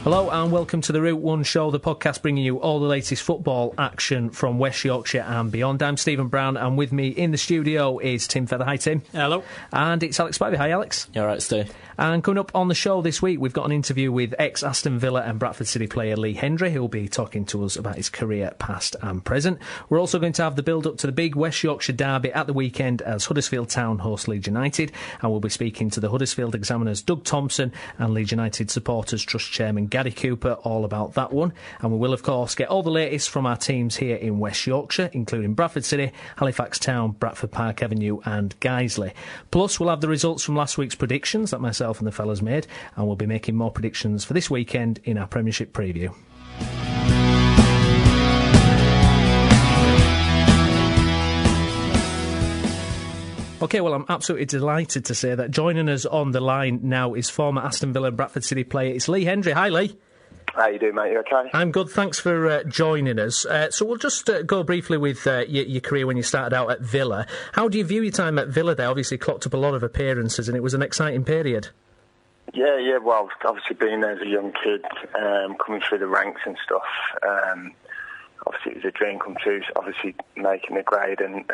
Hello and welcome to the Route 1 Show, the podcast bringing you all the latest football action from West Yorkshire and beyond. I'm Stephen Brown, and with me in the studio is Tim Feather. Hi, Tim. Hello. And it's Alex Ferguson. Hi, Alex. You all right, Steve? And coming up on the show this week, we've got an interview with ex-Aston Villa and Bradford City player Lee Hendrie, who will be talking to us about his career past and present. We're also going to have the build-up to the big West Yorkshire derby at the weekend as Huddersfield Town host Leeds United, and we'll be speaking to the Huddersfield Examiners Doug Thompson and Leeds United Supporters Trust Chairman Gary Cooper all about that one. And we will, of course, get all the latest from our teams here in West Yorkshire, including Bradford City, Halifax Town, Bradford Park Avenue and Guiseley. Plus, we'll have the results from last week's predictions that myself and the fellas made, and we'll be making more predictions for this weekend in our Premiership preview. OK, well, I'm absolutely delighted to say that joining us on the line now is former Aston Villa and Bradford City player. It's Lee Hendrie. Hi, Lee. How you doing, mate? You okay? I'm good, thanks for joining us. So we'll just go briefly with your career when you started out at Villa. How do you view your time at Villa there? Obviously clocked up a lot of appearances and it was an exciting period. Yeah, well, obviously being there as a young kid, coming through the ranks and stuff, obviously it was a dream come true, obviously making the grade and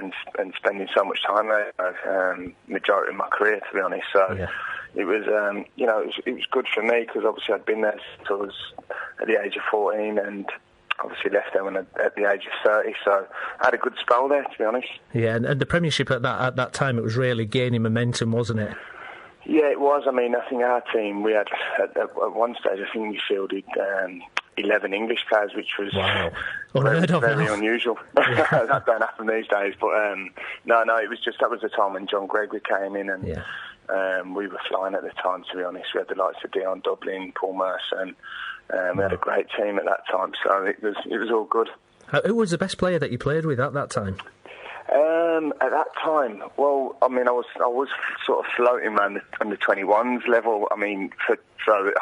spending so much time there, majority of my career, to be honest. So yeah. It was, it was good for me because obviously I'd been there since I was at the age of 14 and obviously left there at the age of 30, so I had a good spell there, to be honest. Yeah, and the Premiership at that time, it was really gaining momentum, wasn't it? Yeah, it was. I mean, I think our team, we had, at one stage, I think we fielded 11 English players, which was very unusual. That don't happen these days. But no, it was just, that was the time when John Gregory came in and we were flying at the time, to be honest. We had the likes of Dion Dublin, Paul Merson. We had a great team at that time, so it was all good. Who was the best player that you played with at that time? At that time, well, I mean, I was sort of floating around the under 21s level. I mean, so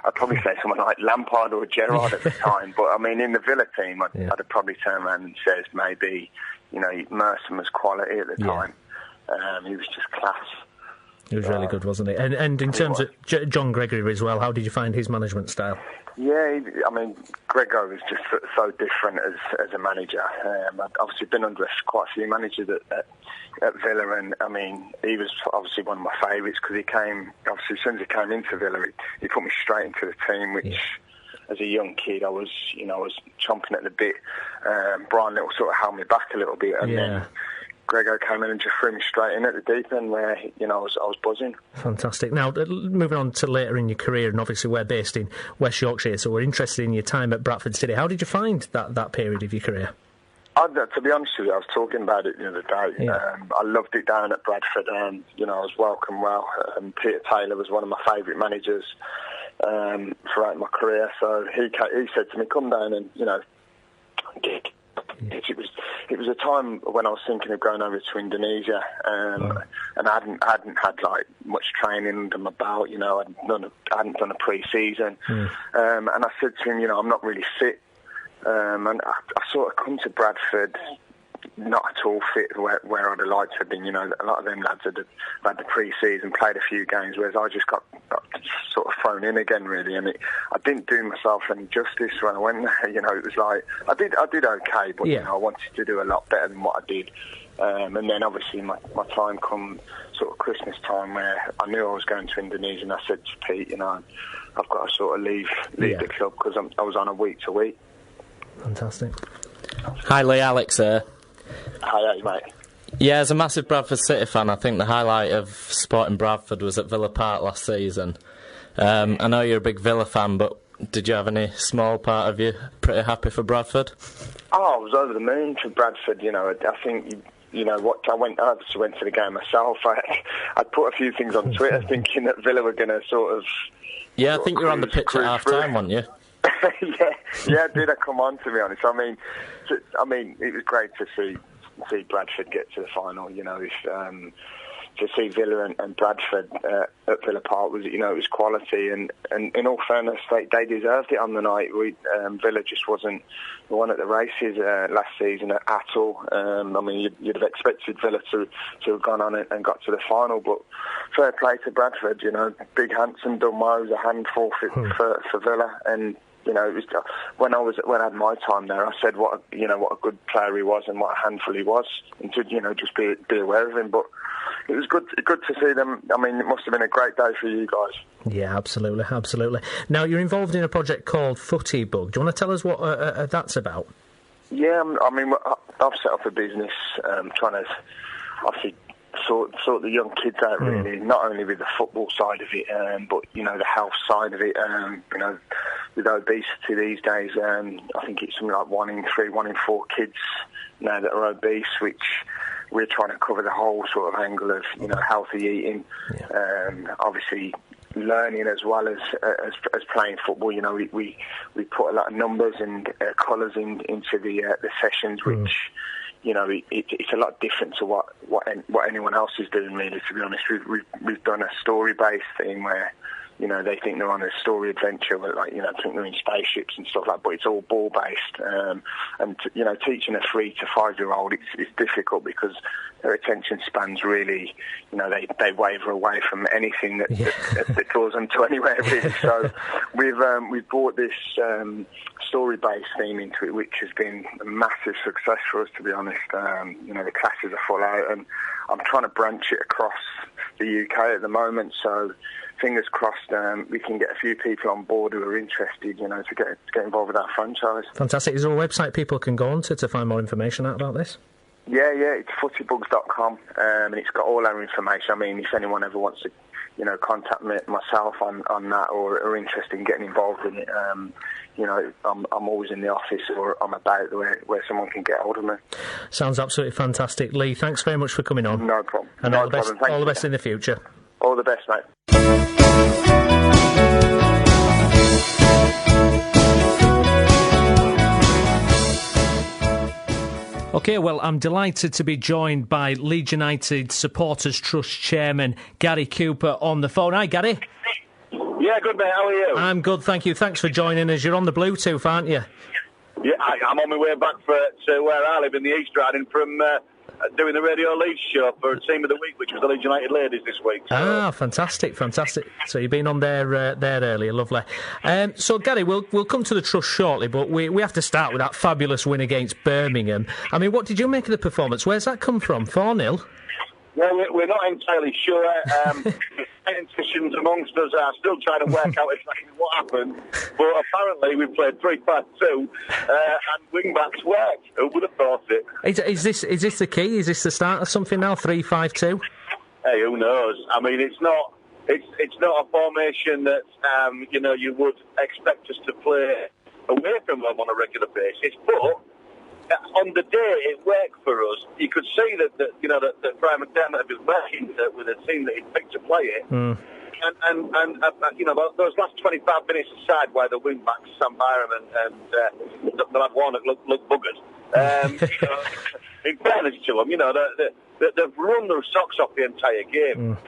I'd probably say someone like Lampard or Gerrard at the time. But I mean, in the Villa team, I'd probably turn around and says maybe, Merson was quality at the time. He was just class. He was really good, wasn't he? And in terms of John Gregory as well, how did you find his management style? Yeah, I mean, Gregor was just so different as a manager. I'd obviously been under quite a few managers at Villa, and I mean, he was obviously one of my favourites because he came, obviously as soon as he came into Villa, he put me straight into the team, which as a young kid, I was chomping at the bit. Brian Little sort of held me back a little bit, and then Gregor came in and just threw me straight in at the deep end where, I was buzzing. Fantastic. Now, moving on to later in your career, and obviously we're based in West Yorkshire, so we're interested in your time at Bradford City. How did you find that period of your career? To be honest with you, I was talking about it the other day. Yeah. I loved it down at Bradford. I was welcomed well. Peter Taylor was one of my favourite managers throughout my career. So he said to me, come down and, It was a time when I was thinking of going over to Indonesia, and I hadn't had like much training under my belt. I hadn't done a pre-season, and I said to him, I'm not really fit, and I sort of come to Bradford not at all fit where I'd have liked to have been. A lot of them lads had the pre-season, played a few games, whereas I just got sort of thrown in again, really. And I didn't do myself any justice when I went there. It was like I did okay, but I wanted to do a lot better than what I did. And then obviously my time come sort of Christmas time where I knew I was going to Indonesia, and I said to Pete, I've got to sort of leave the club because I was on a week to week. Fantastic. Hi Lee, Alex here. Hi, mate. Yeah, as a massive Bradford City fan, I think the highlight of supporting Bradford was at Villa Park last season. I know you're a big Villa fan, but did you have any small part of you pretty happy for Bradford? Oh, I was over the moon for Bradford. I think I went to the game myself. I put a few things on Twitter thinking that Villa were going to sort of. Yeah, I think you were on the pitch at half time, weren't you? yeah, did I come on, to be honest? I mean, it was great to see Bradford get to the final. to see Villa and Bradford at Villa Park was, it was quality, and in all fairness, they deserved it on the night. Villa just wasn't the one at the races last season at all. I mean, you'd have expected Villa to have gone on and got to the final, but fair play to Bradford. Big Hanson done well. It was a handful for Villa, and it was when I had my time there, I said what a good player he was and what a handful he was, and to just be aware of him. But it was good to see them. I mean, it must have been a great day for you guys. Yeah, absolutely. Now, you're involved in a project called Footy Bug. Do you want to tell us what that's about? Yeah, I mean, I've set up a business trying to obviously sort the young kids out, really, not only with the football side of it, but the health side of it. With obesity these days, I think it's something like 1 in 3, 1 in 4 kids now that are obese, which we're trying to cover the whole sort of angle of healthy eating, obviously learning as well as playing football. We put a lot of numbers and colours into the sessions, which it's a lot different to what anyone else is doing, really, to be honest. We've done a story-based thing where they think they're on a story adventure, like think they're in spaceships and stuff like that, but it's all ball-based. And teaching a 3 to 5 year old, it's difficult because their attention spans really, they waver away from anything that draws them to anywhere, really. So we've brought this story-based theme into it, which has been a massive success for us, to be honest. The classes are full out, and I'm trying to branch it across the UK at the moment, so fingers crossed we can get a few people on board who are interested, to get involved with our franchise. Fantastic. Is there a website people can go on to find more information out about this? Yeah, it's footybugs.com, and it's got all our information. I mean, if anyone ever wants to, contact myself on that, or are interested in getting involved in it, I'm always in the office, or I'm about where someone can get hold of me. Sounds absolutely fantastic. Lee, thanks very much for coming on. No problem. And all the best in the future. All the best, mate. OK, well, I'm delighted to be joined by Leeds United Supporters Trust Chairman Gary Cooper on the phone. Hi, Gary. Yeah, good, mate. How are you? I'm good, thank you. Thanks for joining us. You're on the Bluetooth, aren't you? Yeah, I'm on my way back to where I live in the East Riding from doing the Radio Leeds show for Team of the Week, which was the Leeds United Ladies this week. So. Ah, fantastic. So you've been on there earlier, lovely. So, Gary, we'll come to the Trust shortly, but we have to start with that fabulous win against Birmingham. I mean, what did you make of the performance? Where's that come from? 4-0? Well, we're not entirely sure. Politicians amongst us are still trying to work out exactly what happened, but apparently we played 3-5-2 and wing-backs worked. Who would have thought it? Is this the key? Is this the start of something now, 3-5-2? Hey, who knows? I mean, it's not a formation that you would expect us to play away from them on a regular basis, but on the day it worked for us. You could see that Brian McDermott had been working with a team that he'd picked to play it. And those last 25 minutes aside, where the wing backs Sam Byram and the lad Warnock look buggered. In fairness to them, they've run their socks off the entire game,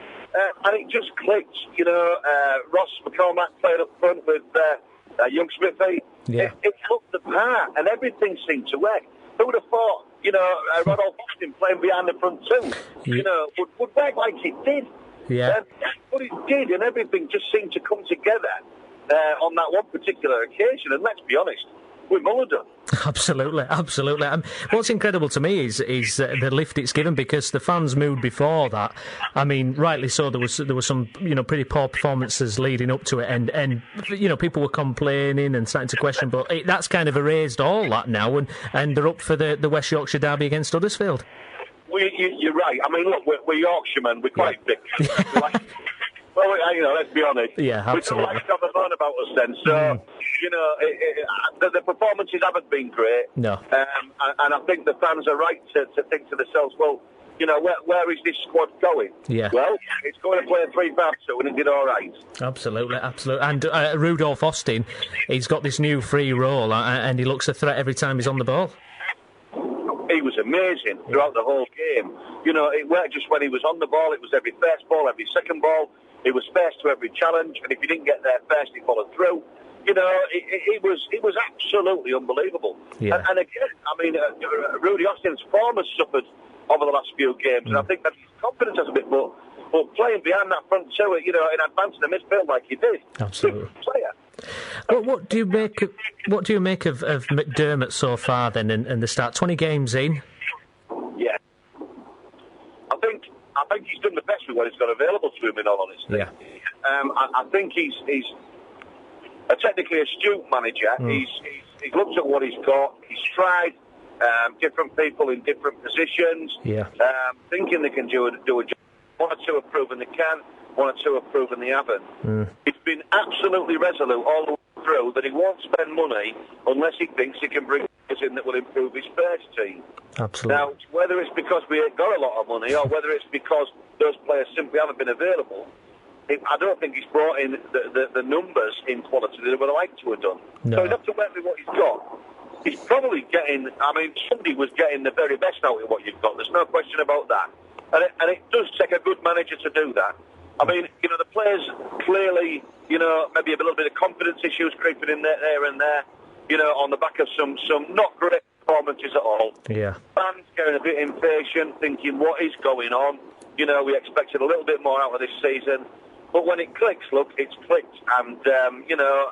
and it just clicked. Ross McCormack played up front with Young Smithy. Yeah. It looked the part, and everything seemed to work. Who would have thought, Rodolph Austin playing behind the front two, would work like it did. Yeah. But it did, and everything just seemed to come together on that one particular occasion. And let's be honest, we mullered them. Absolutely. What's incredible to me is the lift it's given, because the fans' mood before that, I mean, rightly so, there was some pretty poor performances leading up to it, and people were complaining and starting to question, but that's kind of erased all that now, and they're up for the West Yorkshire derby against Huddersfield. You're right. I mean, look, we're Yorkshiremen. We're quite big. Well, let's be honest. Yeah, absolutely. We don't like to have a moan about us then. So, the performances haven't been great. No. And I think the fans are right to think to themselves, well, where is this squad going? Yeah. Well, it's going to play 3-5-2 and it did all right. Absolutely. And Rudolph Austin, he's got this new free role, and he looks a threat every time he's on the ball. He was amazing throughout the whole game. You know, it weren't just when he was on the ball, it was every first ball, every second ball. It was first to every challenge, and if he didn't get there first, he followed through. You know, it was absolutely unbelievable. Yeah. And again, I mean, Rudy Austin's form has suffered over the last few games, and I think that his confidence has a bit more. But playing behind that front two, you know, in advancing the midfield like he did, absolutely. Player. Well, what do you make of McDermott so far then in the start? 20 games in. Yeah, I think he's done the best with what he's got available to him. In all honesty, yeah. I think he's a technically astute manager. He's looked at what he's got. He's tried different people in different positions. Yeah. Thinking they can do a job. One or two have proven they can. One or two have proven they haven't. He's been absolutely resolute all the way through that he won't spend money unless he thinks he can bring players in that will improve his first team. Absolutely. Now, whether it's because we ain't got a lot of money or whether it's because those players simply haven't been available, I don't think he's brought in the numbers in quality that he would have liked to have done. No. So he'd have to work with what he's got. He's probably getting, I mean, somebody was getting the very best out of what you've got. There's no question about that. And it does take a good manager to do that. I mean, you know, the players clearly, you know, maybe a little bit of confidence issues creeping in there and there, you know, on the back of some not great performances at all. Yeah. Fans getting a bit impatient, thinking, what is going on? You know, we expected a little bit more out of this season. But when it clicks, look, it's clicked. And, you know,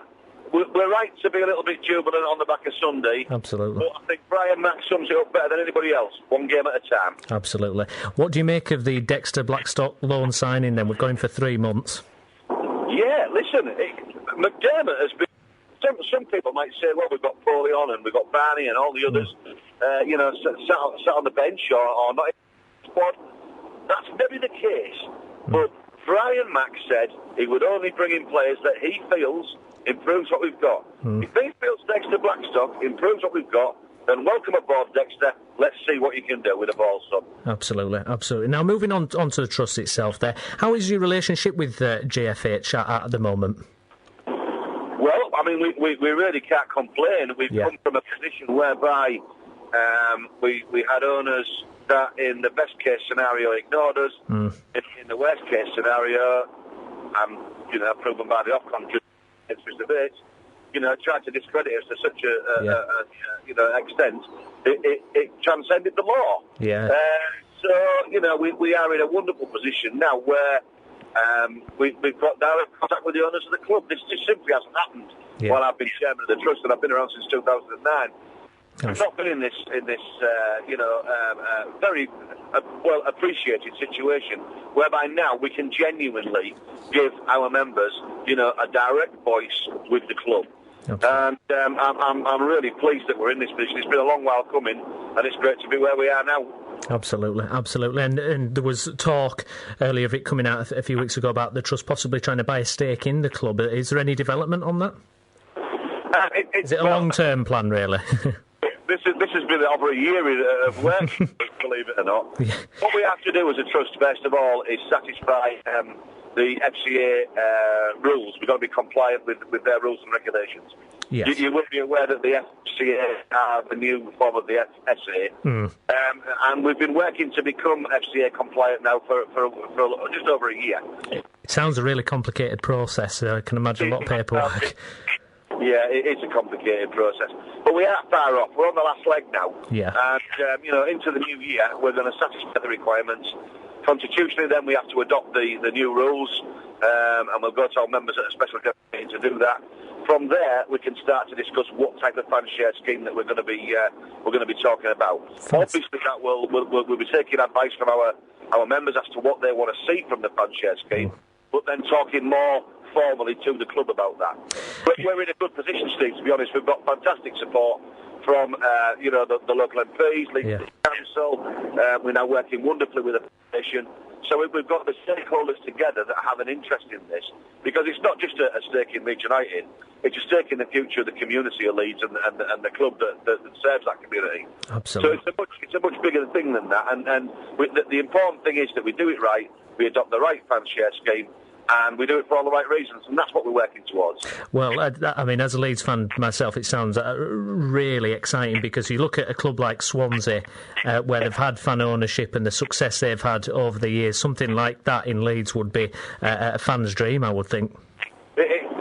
we're right to be a little bit jubilant on the back of Sunday. Absolutely. But I think Brian Mack sums it up better than anybody else, one game at a time. Absolutely. What do you make of the Dexter Blackstock loan signing then? We've got him for 3 months. Yeah, listen, McDermott has been... Some people might say, well, we've got Paulie on and we've got Barney and all the others, you know, sat on the bench or not in the squad. That's maybe the case. But Brian Mack said he would only bring in players that he feels improves what we've got. If he feels Dexter Blackstock improves what we've got, then welcome aboard, Dexter. Let's see what you can do with the ball, son. Absolutely, absolutely. Now, moving on to the trust itself there, how is your relationship with JFH at the moment? Well, I mean, we really can't complain. We've come from a position whereby we had owners that, in the best-case scenario, ignored us. In the worst-case scenario, you know, proven by the off-country, debate, you know, tried to discredit us to such a you know, extent, it transcended the law. Yeah. So, you know, we are in a wonderful position now where we've got direct contact with the owners of the club. This just simply hasn't happened while I've been chairman of the trust, and I've been around since 2009. I've not been in this you know, very well appreciated situation whereby now we can genuinely give our members, you know, a direct voice with the club. And I'm really pleased that we're in this position. It's been a long while coming, and it's great to be where we are now. Absolutely, absolutely. And there was talk earlier of it coming out a few weeks ago about the trust possibly trying to buy a stake in the club. Is there any development on that? Is it a long-term plan, really? This has been over a year of work, believe it or not. Yeah. What we have to do as a trust, first of all, is satisfy the FCA rules. We've got to be compliant with their rules and regulations. Yes. You will be aware that the FCA are the new form of the FSA, and we've been working to become FCA compliant now for just over a year. It sounds a really complicated process. I can imagine a lot of paperwork. Yeah, it's a complicated process. But we are far off. We're on the last leg now. Yeah. And, you know, into the new year, we're going to satisfy the requirements. Constitutionally, then we have to adopt the new rules, and we'll go to our members at a special meeting to do that. From there, we can start to discuss what type of fan share scheme that we're going to be talking about. Obviously, that we'll be taking advice from our members as to what they want to see from the fan share scheme, but then talking more formally to the club about that. But we're in a good position, Steve, to be honest. We've got fantastic support from you know, the local MPs, Leeds Council. We're now working wonderfully with the foundation. So we've got the stakeholders together that have an interest in this, because it's not just a stake in Leeds United, it's a stake in the future of the community of Leeds and the club that serves that community. Absolutely. So it's a much bigger thing than that, and the important thing is that we do it right, we adopt the right fan share scheme, and we do it for all the right reasons, and that's what we're working towards. Well, I mean, as a Leeds fan myself, it sounds really exciting, because you look at a club like Swansea, where they've had fan ownership and the success they've had over the years. Something like that in Leeds would be a fan's dream, I would think.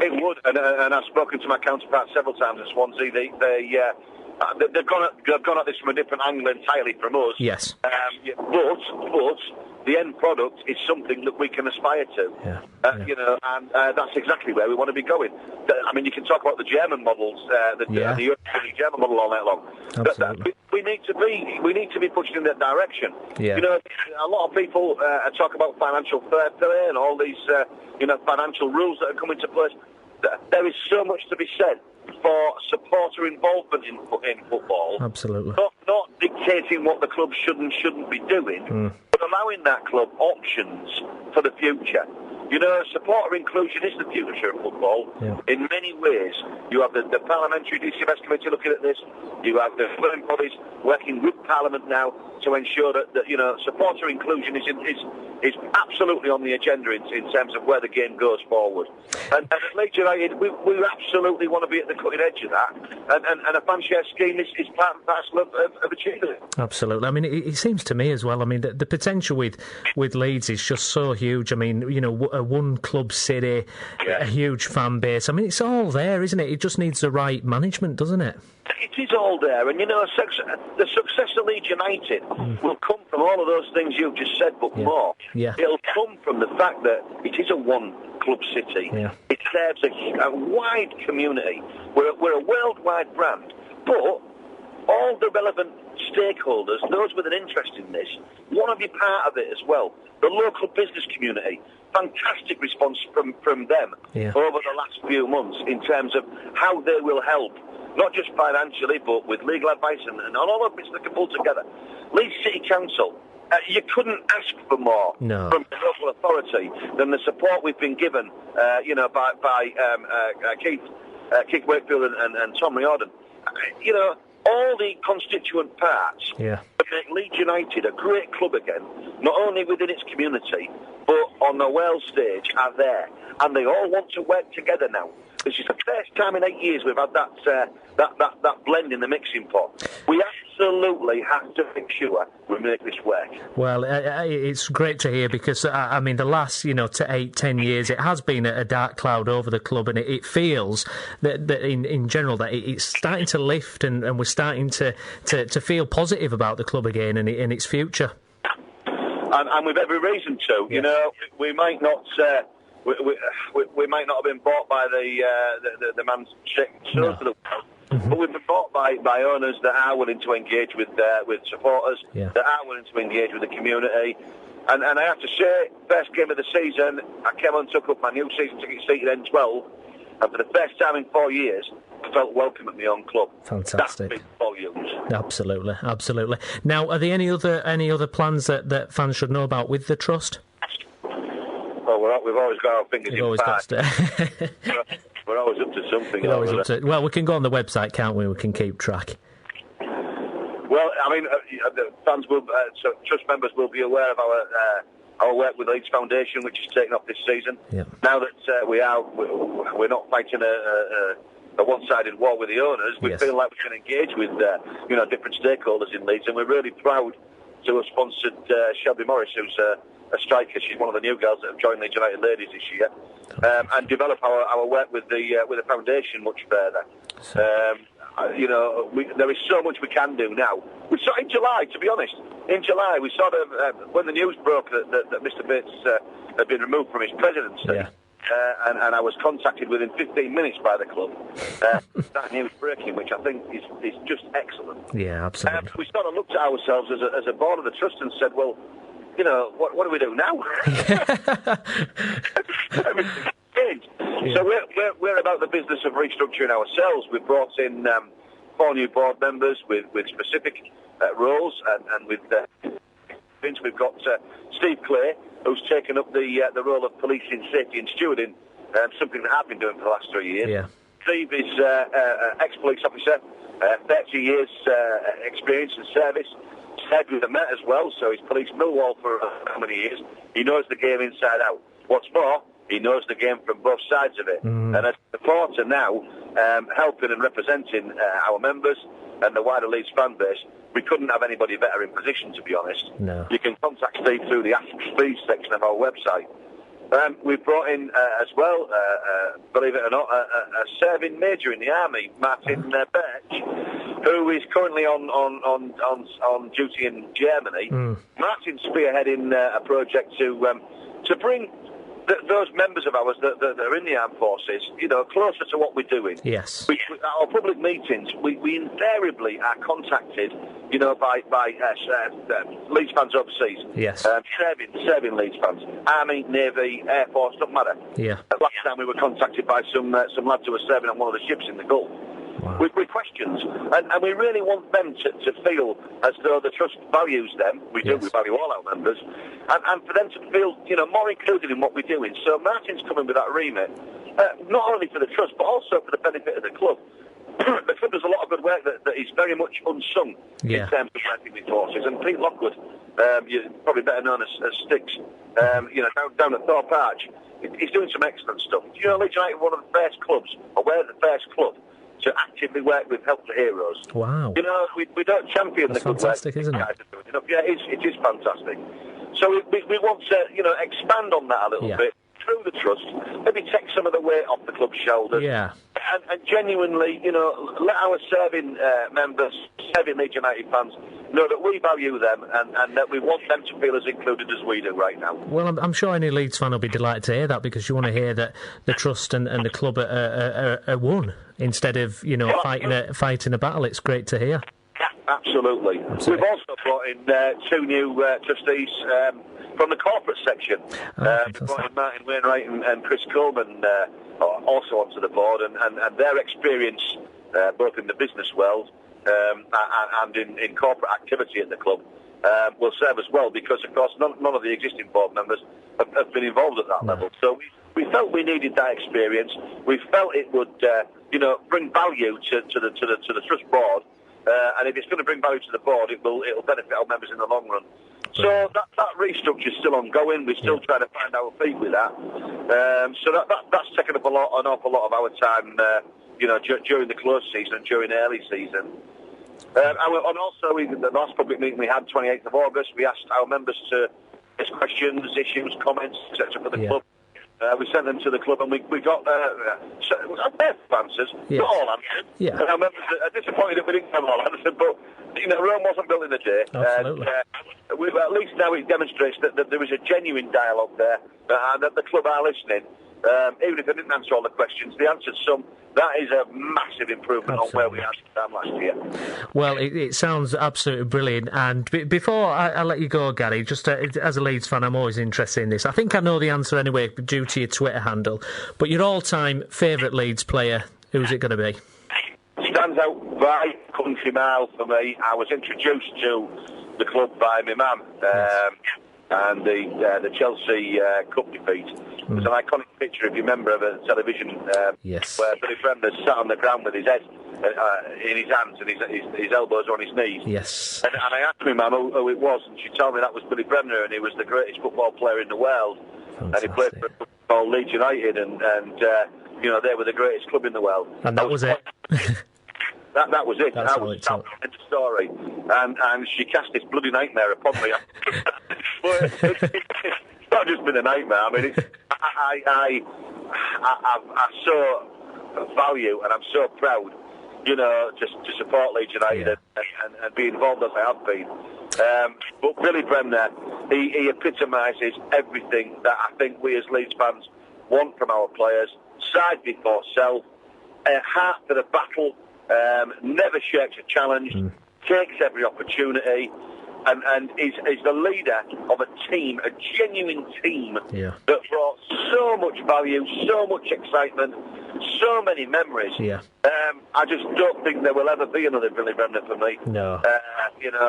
It would, and I've spoken to my counterpart several times at Swansea. They've gone at this from a different angle entirely from us. Yes. But the end product is something that we can aspire to. Yeah. You know, and that's exactly where we want to be going. I mean, you can talk about the German models, the European German model all night long. Absolutely. We need to be pushed in that direction. Yeah. You know, a lot of people talk about financial fair play and all these financial rules that are coming into place. There is so much to be said for supporter involvement in football. Absolutely. Not dictating what the club should and shouldn't be doing, but allowing that club options for the future. You know, supporter inclusion is the future of football. Yeah. In many ways, you have the Parliamentary DCMS Committee looking at this. You have the governing bodies working with Parliament now to ensure that supporter inclusion is absolutely on the agenda in terms of where the game goes forward. And at Leeds United, we absolutely want to be at the cutting edge of that. And a fan share scheme is part and parcel of achieving it. Absolutely. I mean, it seems to me as well, I mean, the potential with Leeds is just so huge. I mean, you know, a one-club city, a huge fan base. I mean, it's all there, isn't it? It just needs the right management, doesn't it? It is all there, and you know, the success of Leeds United will come from all of those things you've just said, but more. Yeah. It'll come from the fact that it is a one-club city. Yeah. It serves a wide community. We're a worldwide brand, but all the relevant stakeholders, those with an interest in this, want to be part of it as well. The local business community, fantastic response from them over the last few months in terms of how they will help. Not just financially, but with legal advice and all of it that can pull together. Leeds City Council, you couldn't ask for more from the local authority than the support we've been given, by Keith Wakefield and Tom Riordan. You know, all the constituent parts that make Leeds United a great club again, not only within its community, but on the world stage are there. And they all want to work together now. This is the first time in 8 years we've had that blend in the mixing pot. We absolutely have to make sure we make this work. Well, it's great to hear, because I mean, the last 8-10 years, it has been a dark cloud over the club, and it feels that in general that it's starting to lift, and we're starting to feel positive about the club again and its future. And with every reason to. You know, we might not. We might not have been bought by the man's check to the world, but we've been bought by owners that are willing to engage with supporters, that are willing to engage with the community. And I have to say, first game of the season, I came on and took up my new season ticket seat at N12, and for the first time in 4 years, I felt welcome at my own club. Fantastic. That's big volumes. Absolutely. Now, are there any other plans that fans should know about with the trust? Well, we've always got our fingers in the pie. We're always up to something. Well, we can go on the website, can't we? We can keep track. Well, I mean, the fans will, so trust members will be aware of our work with the Leeds Foundation, which is taking off this season. Yeah. Now that we're not fighting a one-sided war with the owners, we feel like we can engage with different stakeholders in Leeds, and we're really proud to have sponsored Shelby Morris, who's a striker. She's one of the new girls that have joined Leeds United ladies this year, and develop our work with the foundation much further. There is so much we can do now. We saw in July, to be honest. In July, we saw when the news broke that Mr. Bates had been removed from his presidency. Yeah. And I was contacted within 15 minutes by the club. That news breaking, which I think is just excellent. Yeah, absolutely. We sort of looked at ourselves as a board of the trust and said, well, what do we do now? Everything's changed. Yeah. So we're about the business of restructuring ourselves. We've brought in 4 new board members with specific roles, and with we've got Steve Clay, who's taken up the role of policing, safety and stewarding, something that I've been doing for the last 3 years. Yeah. Steve is ex-police officer, 30 years experience and service. Served with the Met as well, so he's policed Millwall for how many years. He knows the game inside out. What's more, He knows the game from both sides of it. And as a supporter now, helping and representing our members and the wider Leeds fan base, we couldn't have anybody better in position, to be honest. No. You can contact Steve through the Ask Steve section of our website. We've brought in as well, believe it or not, a serving major in the army, Martin Birch, who is currently on duty in Germany. Martin's spearheading a project to bring those members of ours that are in the armed forces, closer to what we're doing. Yes. Our public meetings, we invariably are contacted, by Leeds fans overseas. Yes. Serving Leeds fans, Army, Navy, Air Force, doesn't matter. Yeah. Last time we were contacted by some lads who were serving on one of the ships in the Gulf. Wow. With questions, and we really want them to feel as though the trust values them. We do, we value all our members, and for them to feel, more included in what we're doing. So Martin's coming with that remit, not only for the trust, but also for the benefit of the club. The club does a lot of good work that is very much unsung in terms of working with forces. And Pete Lockwood, you're probably better known as Sticks, down at Thorpe Arch, he's doing some excellent stuff. Leeds United, one of the first clubs, or we're the first club to actively work with Help to Heroes. Wow. We don't champion the good work. Fantastic, isn't it? Yeah, it is fantastic. So we want to, expand on that a little bit through the trust, maybe take some of the weight off the club's shoulders. Yeah. And genuinely, let our serving members, serving Leeds United fans, know that we value them and that we want them to feel as included as we do right now. Well, I'm sure any Leeds fan will be delighted to hear that, because you want to hear that the trust and the club are one instead of fighting a battle. It's great to hear. Absolutely. We've also brought in two new trustees from the corporate section. We've brought in Martin Wainwright and Chris Coleman also onto the board, and their experience both in the business world and in corporate activity at the club will serve us well, because of course none of the existing board members have been involved at that level. So we felt we needed that experience. We felt it would bring value to the trust board, and if it's going to bring value to the board, it'll benefit our members in the long run. So that restructure is still ongoing. We're still trying to find our feet with that. So that's taken up an awful lot of our time, during the close season and during the early season. And also, the last public meeting we had, 28th of August, we asked our members to ask questions, issues, comments, etc. for the club. We sent them to the club, and we got their answers, not all answered. Yeah. And our members are disappointed that we didn't have all answered, but Rome wasn't built in a day. Absolutely. And at least now it demonstrates that there is a genuine dialogue there, and that the club are listening. Even if they didn't answer all the questions, they answered some. That is a massive improvement on where we had time last year. Well, it sounds absolutely brilliant. And before I let you go, Gary, just as a Leeds fan, I'm always interested in this. I think I know the answer anyway, due to your Twitter handle. But your all-time favourite Leeds player, who's it going to be? Stands out by country mile for me. I was introduced to the club by my mum, and the Chelsea Cup defeat. There's an iconic picture, if you remember, of a television where Billy Bremner sat on the ground with his head in his hands and his elbows on his knees. Yes. And I asked my mum who it was, and she told me that was Billy Bremner, and he was the greatest football player in the world. Fantastic. And he played for Leeds United, and they were the greatest club in the world. And that was it. That was it. That's that was the story. And she cast this bloody nightmare upon me. It's not just been a nightmare. I mean, I so value, and I'm so proud, to support Leeds United and be involved as I have been. But Billy Bremner, he epitomises everything that I think we as Leeds fans want from our players. Side before self, a heart for the battle, never shirks a challenge, takes every opportunity, and is the leader of a team, a genuine team that brought so much value, so much excitement, so many memories. Yeah. I just don't think there will ever be another Billy Bremner for me. No. An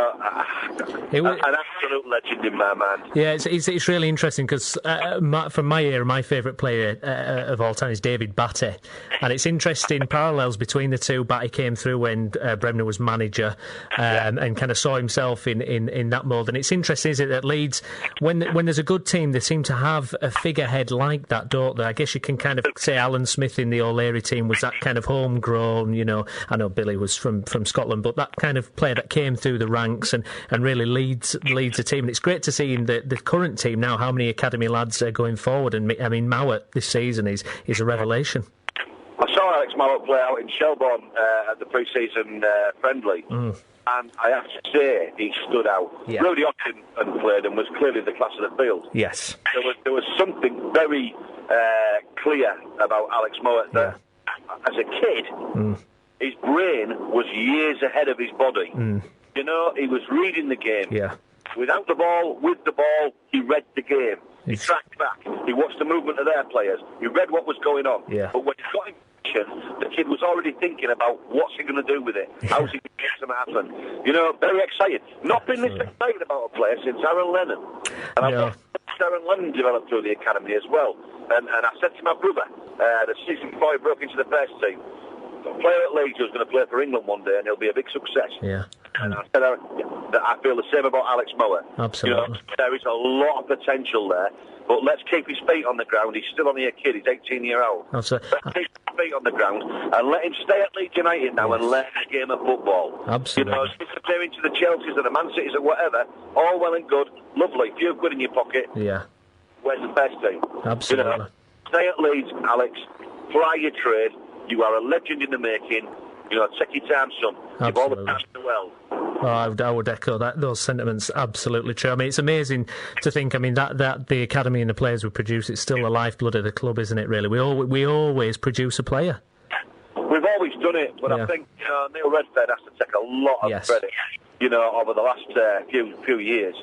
absolute legend in my mind. Yeah, it's really interesting because from my era, my favourite player of all time is David Batty, and it's interesting parallels between the two. Batty came through when Bremner was manager, and kind of saw himself in in that mould. And it's interesting, isn't it, that Leeds, when there's a good team, they seem to have a figurehead like that, don't they? I guess you can kind of say Alan Smith in the O'Leary team was that kind of homegrown, you know. I know Billy was from Scotland, but that kind of player that came through the ranks and really leads a team. And it's great to see in the current team now how many academy lads are going forward. And I mean, Mowat this season is a revelation. I saw Alex Mowat play out in Shelbourne at the pre-season friendly, and I have to say he stood out. Yeah. Rudy Austin had played and was clearly the class of the field. Yes. There was something very clear about Alex Mowat that, as a kid, his brain was years ahead of his body. You know, he was reading the game. Yeah. Without the ball, with the ball, he read the game. He tracked back. He watched the movement of their players. He read what was going on. Yeah. But when he got in position, the kid was already thinking about what's he going to do with it. How's he going to get something happen? You know, very excited. Not been this excited about a player since Aaron Lennon. And I've watched Aaron Lennon develop through the academy as well. And I said to my brother, the season before he broke into the first team, a player at Leeds who's going to play for England one day and he'll be a big success. Yeah. And I said that I feel the same about Alex Mowat. Absolutely. You know, there is a lot of potential there, but let's keep his feet on the ground. He's still only a kid. He's 18-year-old. Absolutely. Let's keep his feet on the ground and let him stay at Leeds United now and learn the game of football. Absolutely. You know, disappearing to the Chelseas and the Man Cities or whatever, all well and good, lovely, few quid in your pocket. Yeah. Where's the first team? Absolutely. You know, stay at Leeds, Alex. Fly your trade. You are a legend in the making. You know, take your time, son. You've all the passion in the world. Oh, I would echo those sentiments. Absolutely true. I mean, it's amazing to think. I mean, that the academy and the players we produce, it's still the lifeblood of the club, isn't it? Really, we always produce a player. We've always done it, but I think Neil Redford has to take a lot of credit. You know, over the last few years.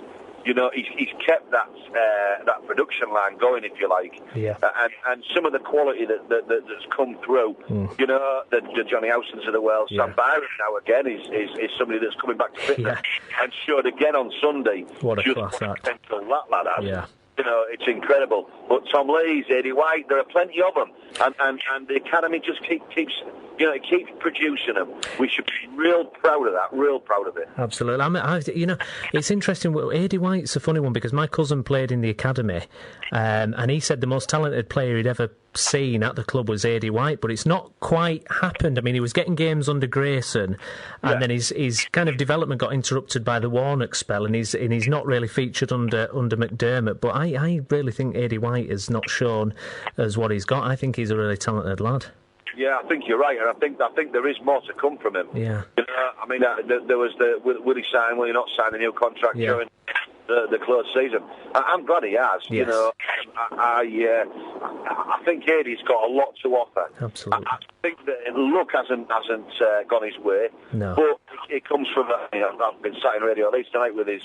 You know, he's kept that production line going, if you like. Yeah. And some of the quality that's come through, you know, the Johnny Howsons of the world, Sam Byron now again is somebody that's coming back to fitness and showed again on Sunday. What a class that. Potential that lad has. Yeah. You know, it's incredible. But Tom Lees, Eddie White, there are plenty of them. And the academy just keeps producing them. We should be real proud of that, real proud of it. Absolutely. I mean, you know, it's interesting. Eddie White's a funny one because my cousin played in the academy and he said the most talented player he'd ever seen at the club was Eddie White, but it's not quite happened. I mean, he was getting games under Grayson and then his kind of development got interrupted by the Warnock spell and he's not really featured under McDermott, but I really think Eddie White has not shown as what he's got. I think he's a really talented lad. Yeah, I think you're right, and I think there is more to come from him. Yeah. You know, I mean, there was will he sign? Will he not sign a new contract during the close season? I'm glad he has. Yes. You know, I think Eddie's got a lot to offer. Absolutely. I think that luck hasn't gone his way. No. But it comes from. I've been sat in Radio Leeds tonight with his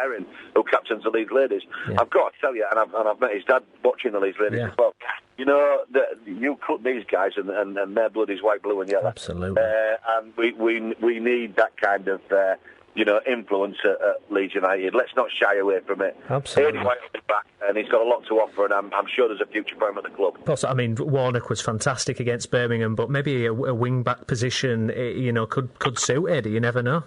Erin, who captains the Leeds ladies. Yeah. I've got to tell you, and I've met his dad watching the Leeds ladies as well. You know, you cut these guys and their blood is white, blue and yellow. Absolutely. And we need that kind of, influence at Leeds United. Let's not shy away from it. Absolutely. Eddie White will be back, and he's got a lot to offer, and I'm sure there's a future for him at the club. Plus, I mean, Warnock was fantastic against Birmingham, but maybe a wing-back position, could suit Eddie. You never know.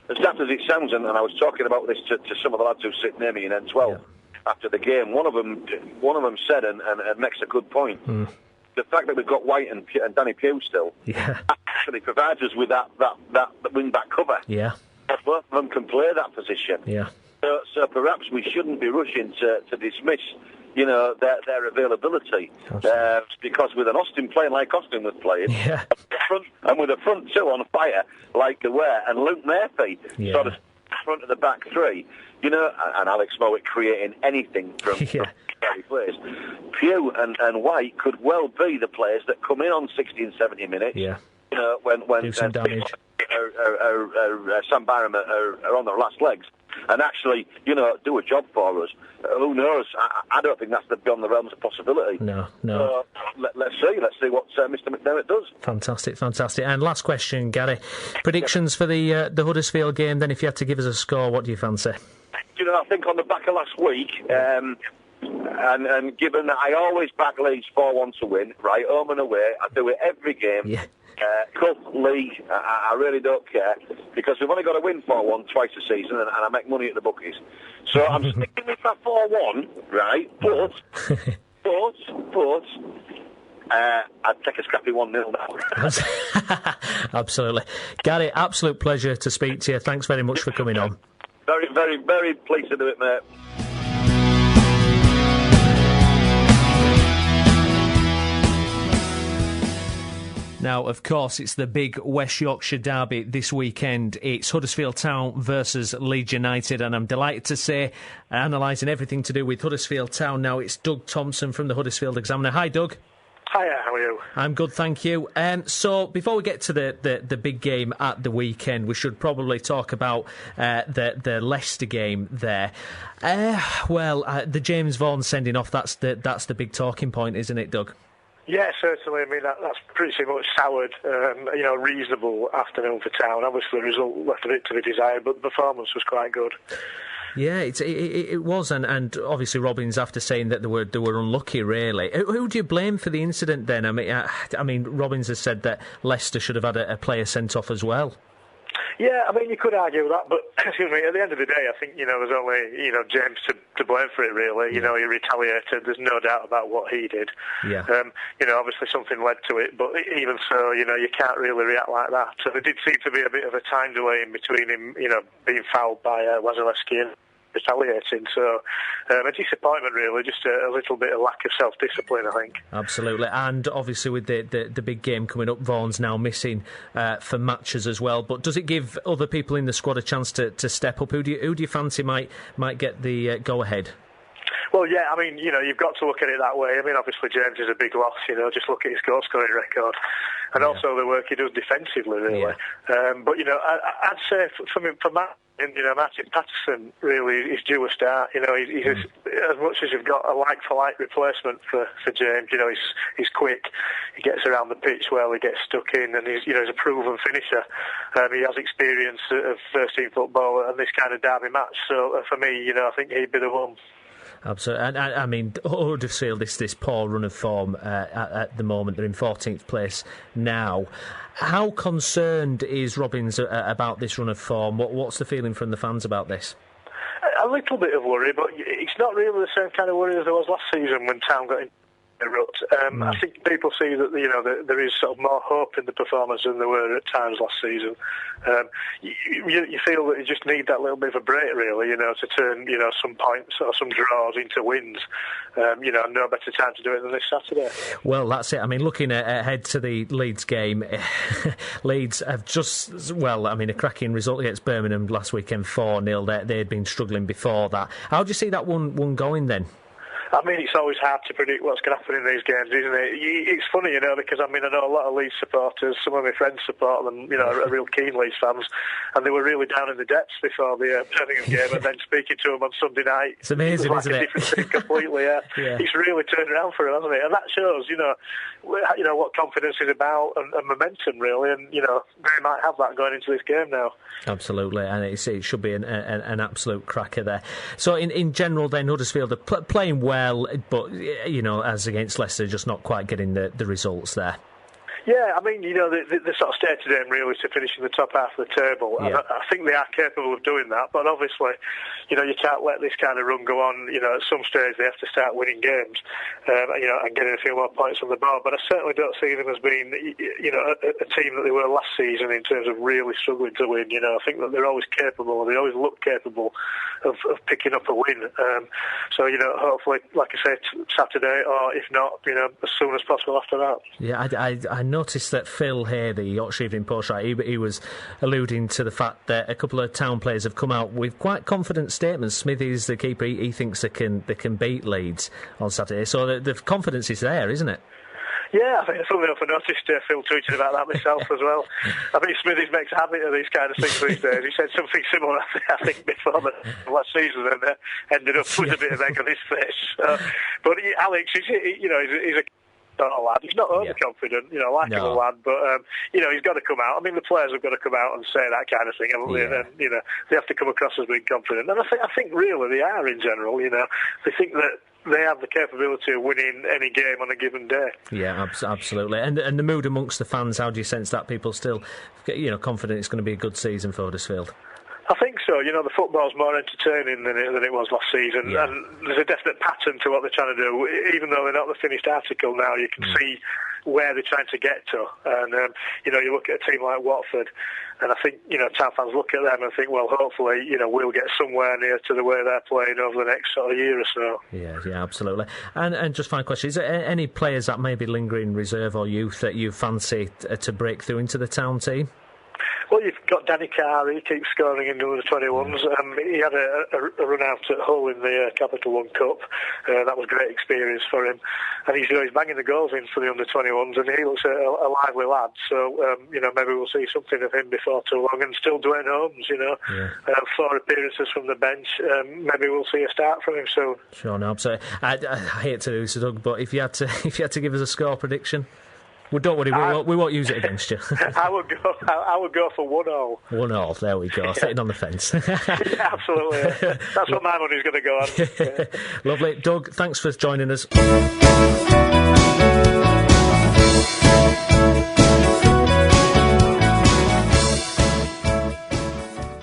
As daft as it sounds, and I was talking about this to some of the lads who sit near me in N12 after the game. One of them said, and makes a good point. The fact that we've got White and Danny Pugh still actually provides us with that wing-back cover. Yeah. Both of them can play that position. Yeah. So perhaps we shouldn't be rushing to dismiss, their availability. Because with an Austin playing like Austin was playing, and with a front two on fire like they were, and Luke Murphy sort of front of the back three, and Alex Mowat creating anything from players. Pugh and White could well be the players that come in on 60 and 70 minutes. Yeah. When do some damage. Sam Byram are on their last legs and actually, do a job for us. Who knows? I don't think that's beyond the realms of possibility. No. Let's see what Mr. McDermott does. Fantastic. And last question, Gary. Predictions for the Huddersfield game, then, if you had to give us a score, what do you fancy? I think on the back of last week, and given that I always back Leeds 4-1 to win, right, home and away, I do it every game. Yeah. cup, league, I really don't care, because we've only got to win 4-1 twice a season, and I make money at the bookies. So I'm sticking with that 4-1, right? But I'd take a scrappy 1-0 now. Absolutely. Gary, absolute pleasure to speak to you. Thanks very much for coming on. Very, very, very pleased to do it, mate. Now, of course, it's the big West Yorkshire derby this weekend. It's Huddersfield Town versus Leeds United, and I'm delighted to say, analysing everything to do with Huddersfield Town now, it's Doug Thompson from the Huddersfield Examiner. Hi, Doug. Hiya, how are you? I'm good, thank you. So, before we get to the big game at the weekend, we should probably talk about the Leicester game there. The James Vaughan sending off, that's the big talking point, isn't it, Doug? Yeah, certainly. I mean, that's pretty much soured, reasonable afternoon for Town. Obviously, the result left a bit to be desired, but the performance was quite good. Yeah, it was, and obviously Robins, after saying that they were unlucky, really. Who do you blame for the incident then? I mean, Robins has said that Leicester should have had a player sent off as well. Yeah, I mean, you could argue that, but excuse me, at the end of the day, I think, there's only, James to blame for it, really. Yeah. He retaliated, there's no doubt about what he did. Yeah. Obviously something led to it, but even so, you can't really react like that. So there did seem to be a bit of a time delay in between him, being fouled by Wasilewski and retaliating. So a disappointment, really, just a little bit of lack of self-discipline, I think. Absolutely, and obviously with the big game coming up, Vaughan's now missing for matches as well. But does it give other people in the squad a chance to step up? Who do you fancy might get the go-ahead? Well, yeah, I mean, you've got to look at it that way. I mean, obviously James is a big loss, just look at his goal-scoring record and also the work he does defensively, really. Yeah. But, I'd say for Matt, Martin Patterson really is due a start. He's as much as you've got a like-for-like replacement for James, he's quick, he gets around the pitch well, he gets stuck in, and he's a proven finisher. He has experience of first-team football and this kind of derby match. So for me, I think he'd be the one. Absolutely, and I mean, Huddersfield, this poor run of form at the moment. They're in 14th place now. How concerned is Robins about this run of form? What's the feeling from the fans about this? A little bit of worry, but it's not really the same kind of worry as there was last season when Town got in a rut. I think people see that there is sort of more hope in the performance than there were at times last season. You feel that you just need that little bit of a break, really, to turn some points or some draws into wins. No better time to do it than this Saturday. Well, that's it. I mean, looking ahead to the Leeds game, Leeds have a cracking result against Birmingham last weekend, 4-0. They'd been struggling before that. How do you see that one going then? I mean, it's always hard to predict what's going to happen in these games, isn't it? It's funny, because I know a lot of Leeds supporters, some of my friends support them, are real keen Leeds fans, and they were really down in the depths before the Birmingham game, and then speaking to them on Sunday night, it's amazing, isn't it? Different thing completely. Yeah. It's really turned around for them, hasn't it? And that shows, what confidence is about and momentum, really, and they might have that going into this game now. Absolutely, and it should be an absolute cracker there. So, in general, then Huddersfield are playing well. But, as against Leicester, just not quite getting the results there. Yeah, I mean, the sort of stated aim really to finish in the top half of the table. Yeah. And I think they are capable of doing that, but obviously, you can't let this kind of run go on. At some stage they have to start winning games, and getting a few more points on the board. But I certainly don't see them as being, a team that they were last season in terms of really struggling to win. I think that they're always capable, they always look capable of picking up a win. So, hopefully, like I say, Saturday, or if not, as soon as possible after that. Yeah, I noticed that Phil Hay, the Yorkshire Evening Post, he was alluding to the fact that a couple of Town players have come out with quite confident statements. Smithies, the keeper, he thinks they can beat Leeds on Saturday. So the confidence is there, isn't it? Yeah, I think funnily enough, I noticed Phil tweeted about that myself as well. I think Smithies makes a habit of these kind of things these days. He said something similar, I think, before the last season, and ended up with a bit of egg on his face. But Alex, he's a not a lad. He's not overconfident, him a lad, but he's got to come out. I mean, the players have got to come out and say that kind of thing, haven't they? And they have to come across as being confident. And I think really they are in general. They think that they have the capability of winning any game on a given day. Yeah, absolutely. And the mood amongst the fans, how do you sense that people still, confident it's going to be a good season for Huddersfield? I think so. The football's more entertaining than it was last season, and there's a definite pattern to what they're trying to do. Even though they're not the finished article now, you can see where they're trying to get to. And you look at a team like Watford, and I think town fans look at them and think, well, hopefully, we'll get somewhere near to the way they're playing over the next sort of year or so. Yeah, absolutely. And just final question: is there any players that may be lingering in reserve or youth that you fancy to break through into the town team? Well, you've got Danny Carr. He keeps scoring in the under-21s. He had a run out at Hull in the Capital One Cup. That was a great experience for him. And he's banging the goals in for the under-21s, and he looks a lively lad. So, maybe we'll see something of him before too long. And still Dwayne Holmes, 4 appearances from the bench. Maybe we'll see a start from him soon. Sure, no, absolutely. I hate to do this, Doug, but if you had to give us a score prediction. Well, don't worry, we won't use it against you. I would go for 1-0. 1-0, there we go, sitting on the fence. Yeah, absolutely. That's what my money's going to go on. Yeah. Lovely. Doug, thanks for joining us.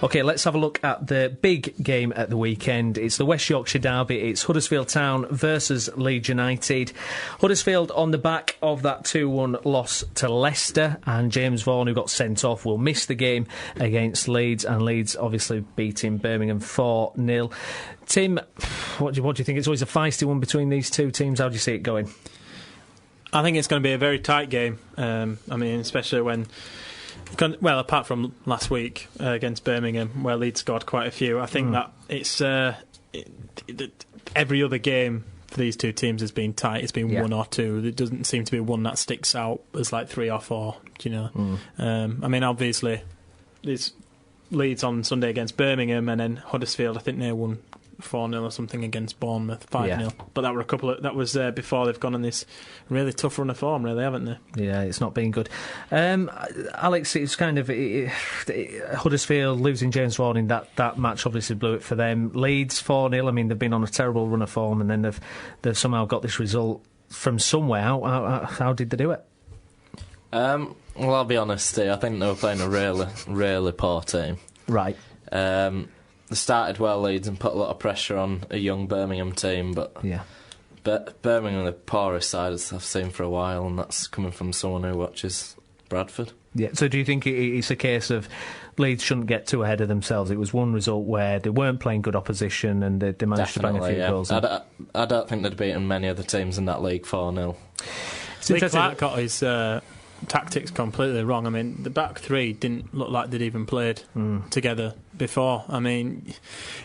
OK, let's have a look at the big game at the weekend. It's the West Yorkshire derby. It's Huddersfield Town versus Leeds United. Huddersfield on the back of that 2-1 loss to Leicester, and James Vaughan, who got sent off, will miss the game against Leeds, and Leeds obviously beating Birmingham 4-0. Tim, what do you think? It's always a feisty one between these two teams. How do you see it going? I think it's going to be a very tight game. Especially when... Well, apart from last week against Birmingham, where Leeds scored quite a few, I think that it's every other game for these two teams has been tight. It's been 1 or 2. There doesn't seem to be one that sticks out as like 3 or 4. Obviously, there's Leeds on Sunday against Birmingham, and then Huddersfield. I think they won 4-0 or something against Bournemouth, 5-0. But that were that was before they've gone on this really tough run of form, really, haven't they? Yeah, it's not been good. Alex, it's kind of Huddersfield losing James Vaughan in that match obviously blew it for them. Leeds 4-0. I mean, they've been on a terrible run of form, and then they've somehow got this result from somewhere. How did they do it? Well, I'll be honest, Steve, I think they were playing a really poor team. Right. They started well, Leeds, and put a lot of pressure on a young Birmingham team, but Birmingham are the poorest side I've seen for a while, and that's coming from someone who watches Bradford. Yeah. So do you think it's a case of Leeds shouldn't get too ahead of themselves? It was one result where they weren't playing good opposition, and they managed to bang a few goals. I don't think they'd beaten many other teams in that league 4-0. Lee Clark got his tactics completely wrong. I mean, the back three didn't look like they'd even played together before. I mean,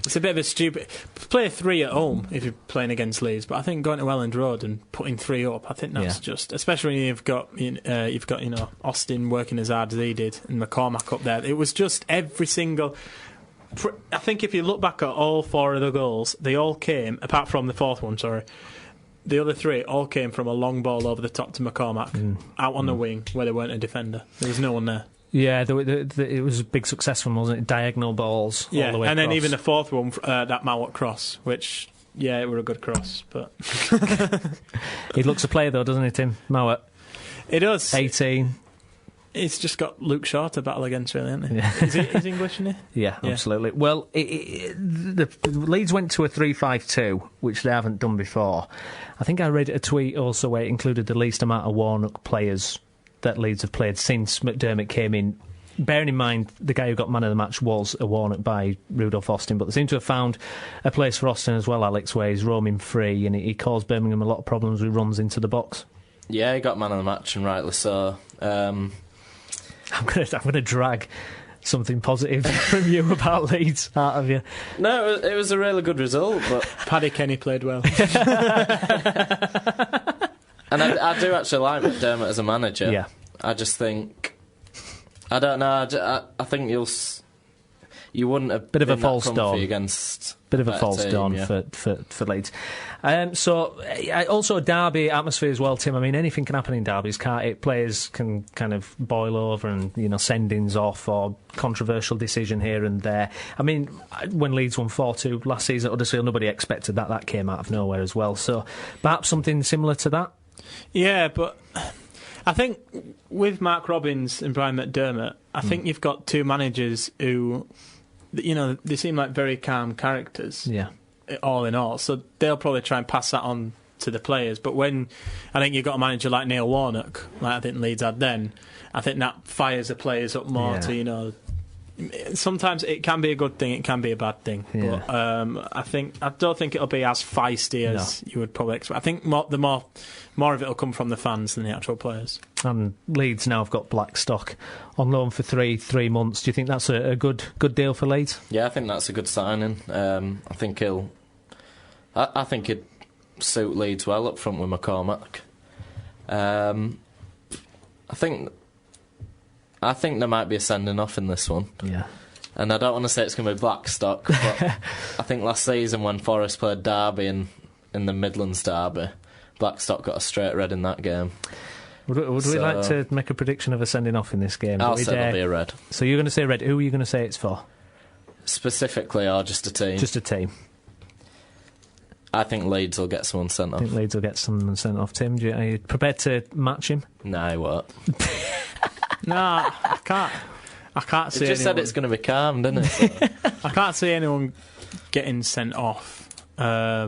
it's a bit of a stupid... Play 3 at home if you're playing against Leeds, but I think going to Welland Road and putting 3 up, I think that's just... Especially when you've got Austin working as hard as he did and McCormack up there. It was just every single... I think if you look back at all 4 of the goals, they all came, apart from the 4th one, sorry... The other 3 all came from a long ball over the top to McCormack, out on the wing where there weren't a defender. There was no one there. Yeah, it was a big success for them, wasn't it? Diagonal balls all the way and across. Then even the 4th one, that Mowat cross, which, it were a good cross, but... He looks a player though, doesn't he, Tim? Mowat. He does. 18. He's just got Luke Shaw to battle against, really, hasn't he? Yeah. He's English, isn't he? Yeah, absolutely. Well, the Leeds went to a 3-5-2, which they haven't done before. I think I read a tweet also where it included the least amount of Warnock players that Leeds have played since McDermott came in. Bearing in mind, the guy who got man of the match was a Warnock by Rudolph Austin, but they seem to have found a place for Austin as well, Alex, where he's roaming free, and he caused Birmingham a lot of problems with runs into the box. Yeah, he got man of the match, and rightly so. I'm gonna drag something positive from you about Leeds out of you. No, it was a really good result, but Paddy Kenny played well. And I do actually like McDermott as a manager. Yeah. I just think, I don't know. I think you wouldn't have bit of been a false dawn against bit of a false dawn for Leeds. So also a derby atmosphere as well, Tim. I mean, anything can happen in derbies, can't it? Players can kind of boil over and, you know, sendings off or controversial decision here and there. I mean, when Leeds won 4-2 last season at Huddersfield, nobody expected that. That came out of nowhere as well. So perhaps something similar to that? Yeah, but I think with Mark Robins and Brian McDermott, I think you've got two managers who, you know, they seem like very calm characters. Yeah. All in all. So they'll probably try and pass that on to the players. But when I think you've got a manager like Neil Warnock, like I think Leeds had then, I think that fires the players up more to, you know... Sometimes it can be a good thing, it can be a bad thing. Yeah. But I don't think it'll be as feisty as you would probably expect. I think more of it will come from the fans than the actual players. And Leeds now have got Blackstock on loan for three months. Do you think that's a good deal for Leeds? Yeah, I think that's a good signing. I think I think he'd suit Leeds well up front with McCormack. I think there might be a sending off in this one. Yeah. And I don't want to say it's going to be Blackstock, but I think last season when Forest played Derby in the Midlands Derby, Blackstock got a straight red in that game. Would we like to make a prediction of a sending off in this game? I'll say it'll be a red. So you're going to say red. Who are you going to say it's for? Specifically, or just a team? Just a team. I think Leeds will get someone sent off. I think Leeds will get someone sent off. Tim, are you prepared to match him? No, he won't. Nah, I can't see. He just said it's going to be calm, didn't it? So. I can't see anyone getting sent off. I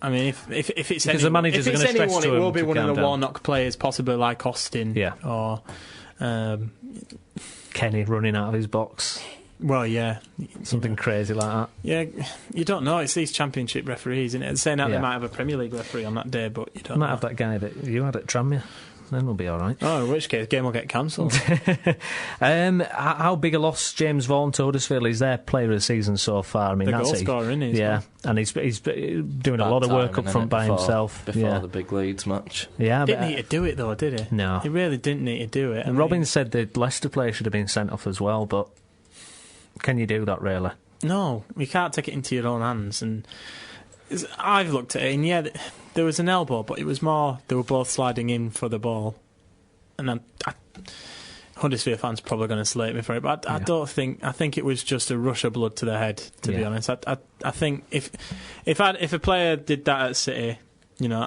mean, if it's because anyone, the managers are going to stress anyone, to him, it will be one of the down. Warnock players, possibly like Austin, or Kenny running out of his box. Well, yeah, something crazy like that. Yeah, you don't know. It's these Championship referees, isn't it? Saying that they might have a Premier League referee on that day, but you don't. Might have that guy that you had at Tranmere. Then we'll be all right. Oh, in which case, game will get cancelled. How big a loss James Vaughan to Huddersfield is their player of the season so far? I mean, the that's goal scorer, isn't he? Yeah, and he's doing a lot of work up front by himself before the big Leeds match. Yeah, didn't need to do it though, did he? No, he really didn't need to do it. And Robin said the Leicester player should have been sent off as well, but can you do that really? No, you can't take it into your own hands. And I've looked at it, and there was an elbow, but it was more they were both sliding in for the ball. And Huddersfield fans are probably going to slate me for it, but I think it was just a rush of blood to the head, to be honest. I think if a player did that at City, you know,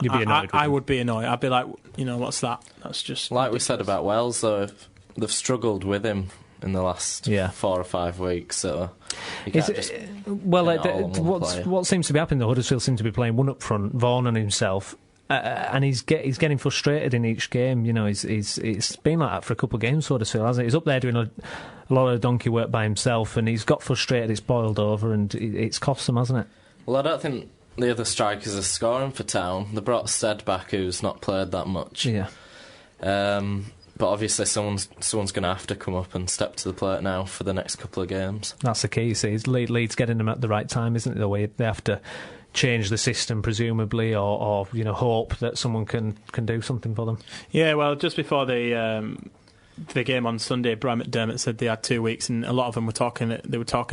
I would be annoyed. I'd be like, you know, what's that? That's just like ridiculous. We said about Wells, though. They've struggled with him in the last 4 or 5 weeks, so you can't what seems to be happening, the Huddersfield seem to be playing one up front, Vaughan and himself, and he's getting frustrated in each game. You know, it's been like that for a couple of games for Huddersfield, hasn't it? He's up there doing a lot of donkey work by himself, and he's got frustrated, it's boiled over, and it's cost him, hasn't it? Well, I don't think the other strikers are scoring for Town. They brought Stead back, who's not played that much. Yeah. But obviously someone's going to have to come up and step to the plate now for the next couple of games. That's the key, you see. Leeds getting them at the right time, isn't it? The way they have to change the system, presumably, or you know, hope that someone can do something for them. Yeah, well, just before the game on Sunday, Brian McDermott said they had 2 weeks, and a lot of them were talking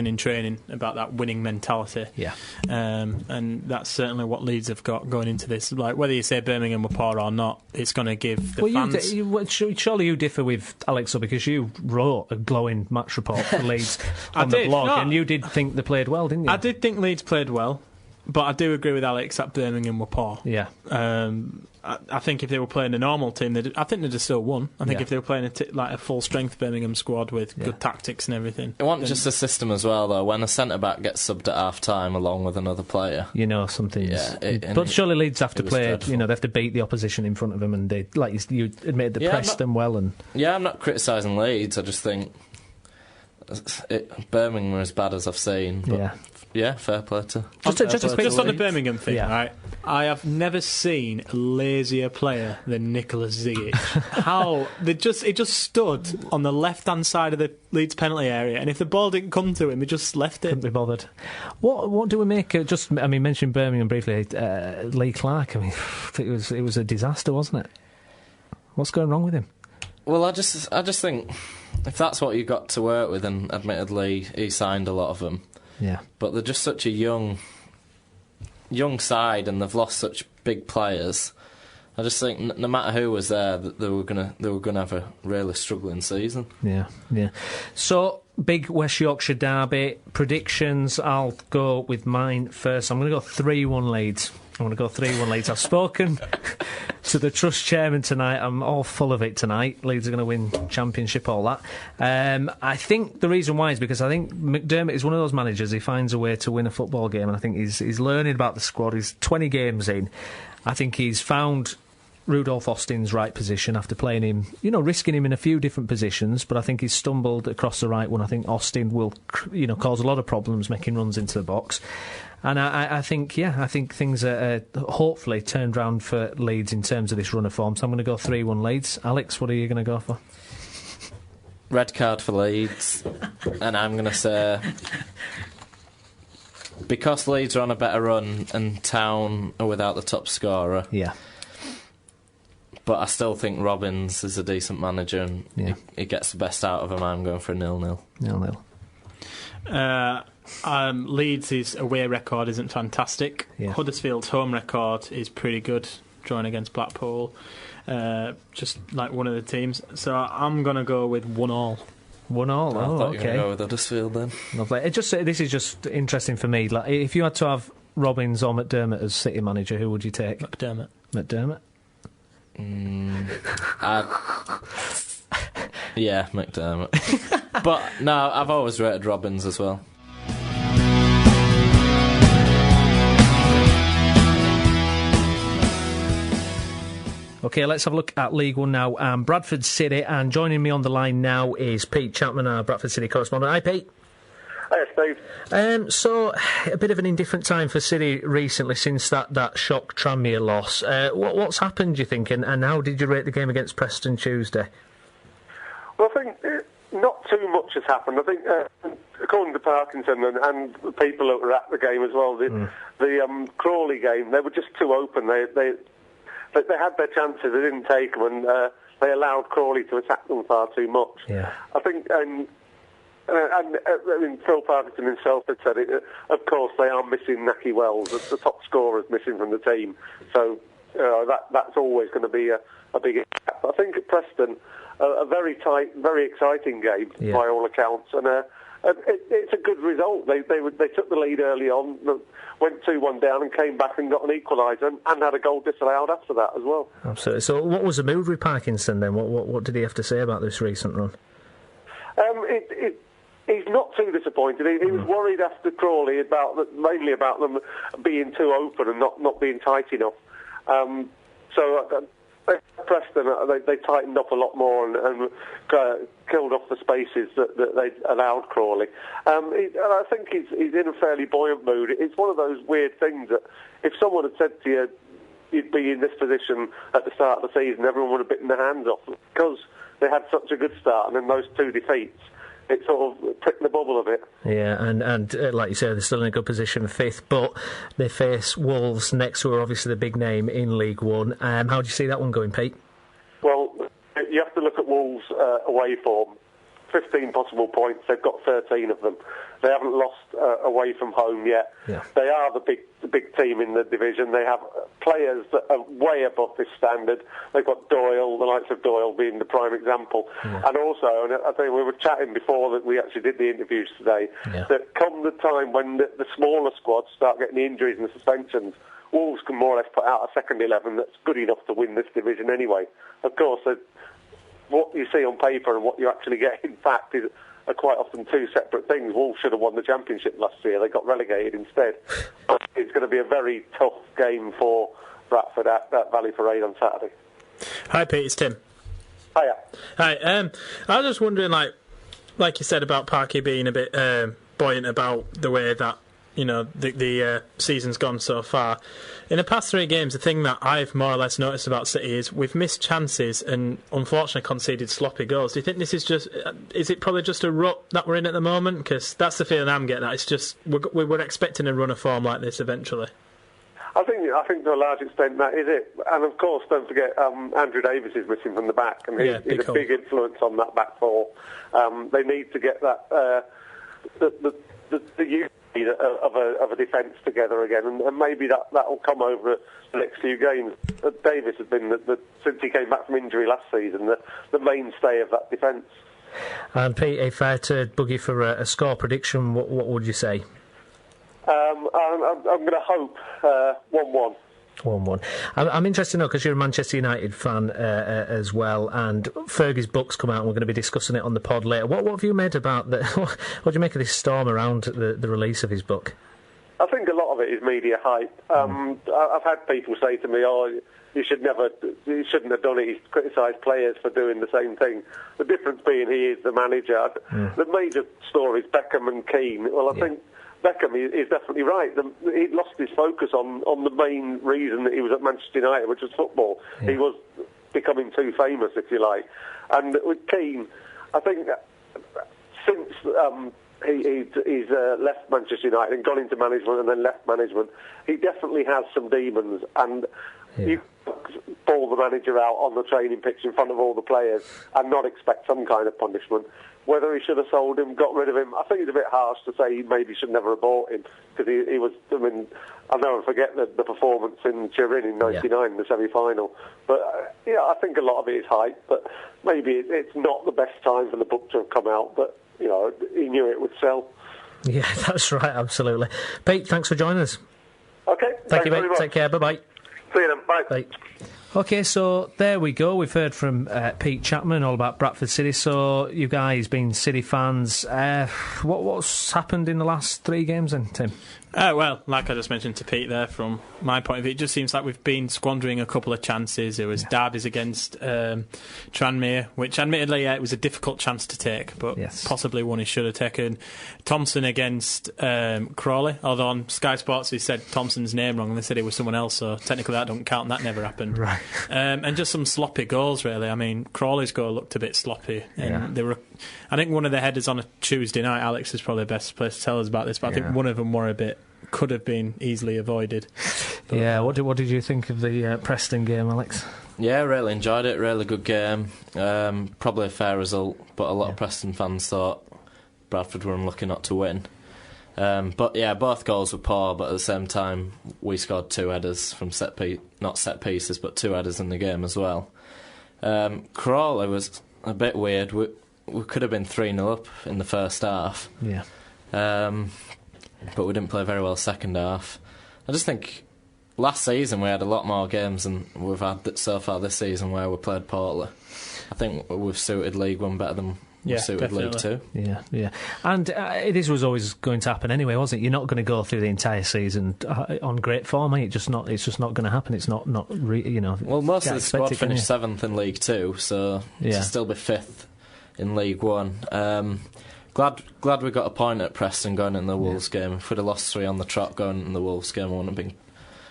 in training about that winning mentality. Yeah. And that's certainly what Leeds have got going into this. Like, whether you say Birmingham were poor or not, it's going to give the fans... Surely you differ with Alex, because you wrote a glowing match report for Leeds on the blog, and you did think they played well, didn't you? I did think Leeds played well, but I do agree with Alex that Birmingham were poor. Yeah. I think if they were playing a normal team, I think they'd have still won. I think if they were playing a full-strength Birmingham squad with good tactics and everything. It wasn't just the system as well, though. When a centre-back gets subbed at half-time along with another player... You know, something's... but surely Leeds have to play... Dreadful. You know, they have to beat the opposition in front of them, and they, like you admitted, they pressed them well. And yeah, I'm not criticising Leeds. I just think Birmingham are as bad as I've seen. But yeah, fair play to... Just on the Birmingham thing, right? I have never seen a lazier player than Nicholas Zigic. How it just stood on the left-hand side of the Leeds penalty area, and if the ball didn't come to him, he just left it. Couldn't be bothered. What do we make? Mentioning Birmingham briefly, Lee Clark. I mean, it was a disaster, wasn't it? What's going wrong with him? Well, I just think if that's what you got to work with, and admittedly he signed a lot of them. Yeah. But they're just such a young side, and they've lost such big players. I just think no matter who was there, they were gonna have a really struggling season. Yeah. So, big West Yorkshire derby predictions. I'll go with mine first. I'm going to go 3-1 Leeds. I've spoken to the Trust chairman tonight. I'm all full of it tonight. Leeds are going to win Championship, all that. I think the reason why is because I think McDermott is one of those managers. He finds a way to win a football game, and I think he's learning about the squad. He's 20 games in. I think he's found Rudolph Austin's right position after playing him, risking him in a few different positions, but I think he's stumbled across the right one. I think Austin will, cause a lot of problems making runs into the box. And I think things are hopefully turned round for Leeds in terms of this run of form. So I'm going to go 3-1 Leeds. Alex, what are you going to go for? Red card for Leeds. And I'm going to say, because Leeds are on a better run and Town are without the top scorer. Yeah. But I still think Robbins is a decent manager, and he gets the best out of him. I'm going for a 0-0. 0-0. Leeds' away record isn't fantastic. Yeah. Huddersfield's home record is pretty good, drawing against Blackpool, just like one of the teams. So I'm going to go with 1-1. 1-1. I thought you were going okay. to go with Huddersfield then. Lovely. This is just interesting for me. Like, if you had to have Robbins or McDermott as City manager, who would you take? McDermott. Yeah, McDermott. But no, I've always rated Robbins as well. OK, let's have a look at League One now. Bradford City, and joining me on the line now is Pete Chapman, our Bradford City correspondent. Hi, Pete. Hi, Steve. So, a bit of an indifferent time for City recently since that shock Tranmere loss. What's happened, do you think, and how did you rate the game against Preston Tuesday? Well, I think not too much has happened. I think, according to Parkinson and the people that were at the game as well, the Crawley game, they were just too open. They had their chances, they didn't take them, and they allowed Crawley to attack them far too much. Yeah. I think, I mean, Phil Parkinson himself had said it. Of course, they are missing Naki Wells, the top scorer is missing from the team. So that's always going to be a big impact. I think at Preston, a very tight, very exciting game by all accounts, and it's a good result. They took the lead early on, went 2-1 down, and came back and got an equaliser, and had a goal disallowed after that as well. Absolutely. So, what was the mood with Parkinson then? What did he have to say about this recent run? He's not too disappointed. He was worried after Crawley mainly about them being too open and not being tight enough. Preston, they tightened up a lot more and killed off the spaces that they allowed Crawley. And I think he's in a fairly buoyant mood. It's one of those weird things that if someone had said to you you'd be in this position at the start of the season, everyone would have bitten their hands off, because they had such a good start, and then those two defeats, it sort of pricked the bubble a bit. Yeah, and like you said, they're still in a good position, fifth, but they face Wolves next, who are obviously the big name in League One. How do you see that one going, Pete? Well, you have to look at Wolves' away form. 15 possible points, they've got 13 of them. They haven't lost away from home yet. Yeah. They are the big team in the division. They have players that are way above this standard. They've got Doyle, the likes of Doyle being the prime example. Yeah. And also, and I think we were chatting before that we actually did the interviews today, that come the time when the smaller squads start getting the injuries and the suspensions, Wolves can more or less put out a second 11 that's good enough to win this division anyway. Of course, what you see on paper and what you actually get in fact are quite often two separate things. Wolves should have won the Championship last year. They got relegated instead. It's going to be a very tough game for Bradford at Valley Parade on Saturday. Hi, Pete. It's Tim. Hiya. Hi. I was just wondering, like you said about Parky being a bit buoyant about the way that the season's gone so far. In the past 3 games, the thing that I've more or less noticed about City is we've missed chances and unfortunately conceded sloppy goals. Do you think this is it probably just a rut that we're in at the moment? Because that's the feeling I'm getting at. It's just we were expecting a run of form like this eventually. I think to a large extent that is it. And of course, don't forget Andrew Davis is missing from the back, and he's a big influence on that back four. They need to get that the unity of a defence together again, and maybe that will come over the next few games. Davis has been since he came back from injury last season the mainstay of that defence. And Pete, if I had to bug you for a score prediction, what would you say? I'm going to hope 1-1. 1-1. I'm interested to know, because you're a Manchester United fan as well, and Fergie's book's come out, and we're going to be discussing it on the pod later. What have you made about what do you make of this storm around the release of his book? I think a lot of it is media hype. I've had people say to me, you shouldn't have done it. He's criticised players for doing the same thing. The difference being he is the manager. The major story is Beckham and Keane. Well, I think Beckham is definitely right. He'd lost his focus on the main reason that he was at Manchester United, which was football. He was becoming too famous, if you like. And with Keane, I think since he's left Manchester United and gone into management and then left management, he definitely has some demons. And you pull the manager out on the training pitch in front of all the players and not expect some kind of punishment. Whether he should have sold him, got rid of him, I think it's a bit harsh to say he maybe should never have bought him, because he was, I mean, I'll never forget the performance in Turin in '99, the semi-final. But I think a lot of it is hype, but maybe it's not the best time for the book to have come out, but he knew it would sell. Yeah, that's right, absolutely. Pete, thanks for joining us. Okay, thank you, mate. Take care, bye-bye. See you then, bye. Bye. OK, so there we go. We've heard from Pete Chapman all about Bradford City. So you guys being City fans, what's happened in the last 3 games then, Tim? Well, like I just mentioned to Pete there, from my point of view, it just seems like we've been squandering a couple of chances. There was derbies against Tranmere, which admittedly it was a difficult chance to take, but possibly one he should have taken. Thompson against Crawley, although on Sky Sports he said Thompson's name wrong and they said it was someone else, so technically that don't count, that never happened. Right. And just some sloppy goals, really. I mean, Crawley's goal looked a bit sloppy, and they were. I think one of the headers on a Tuesday night, Alex is probably the best place to tell us about this, but I think one of them were could have been easily avoided. But what did you think of the Preston game, Alex? Yeah, really enjoyed it. Really good game. Probably a fair result, but a lot of Preston fans thought Bradford were unlucky not to win. But yeah, both goals were poor, but at the same time we scored 2 headers from not set pieces, but 2 headers in the game as well. Crawley was a bit weird. We could have been 3-0 up in the first half. Yeah. But we didn't play very well second half. I just think last season we had a lot more games than we've had so far this season where we played poorly. I think we've suited League One better than we suited League Two. Yeah. And this was always going to happen anyway, wasn't it? You're not going to go through the entire season on great form, mate. It's just not going to happen. It's not Well, most of the squad finished 7th in League Two, so to still be 5th in League One. Glad we got a point at Preston going in the Wolves game. If we'd have lost 3 on the trot going in the Wolves game, I wouldn't have been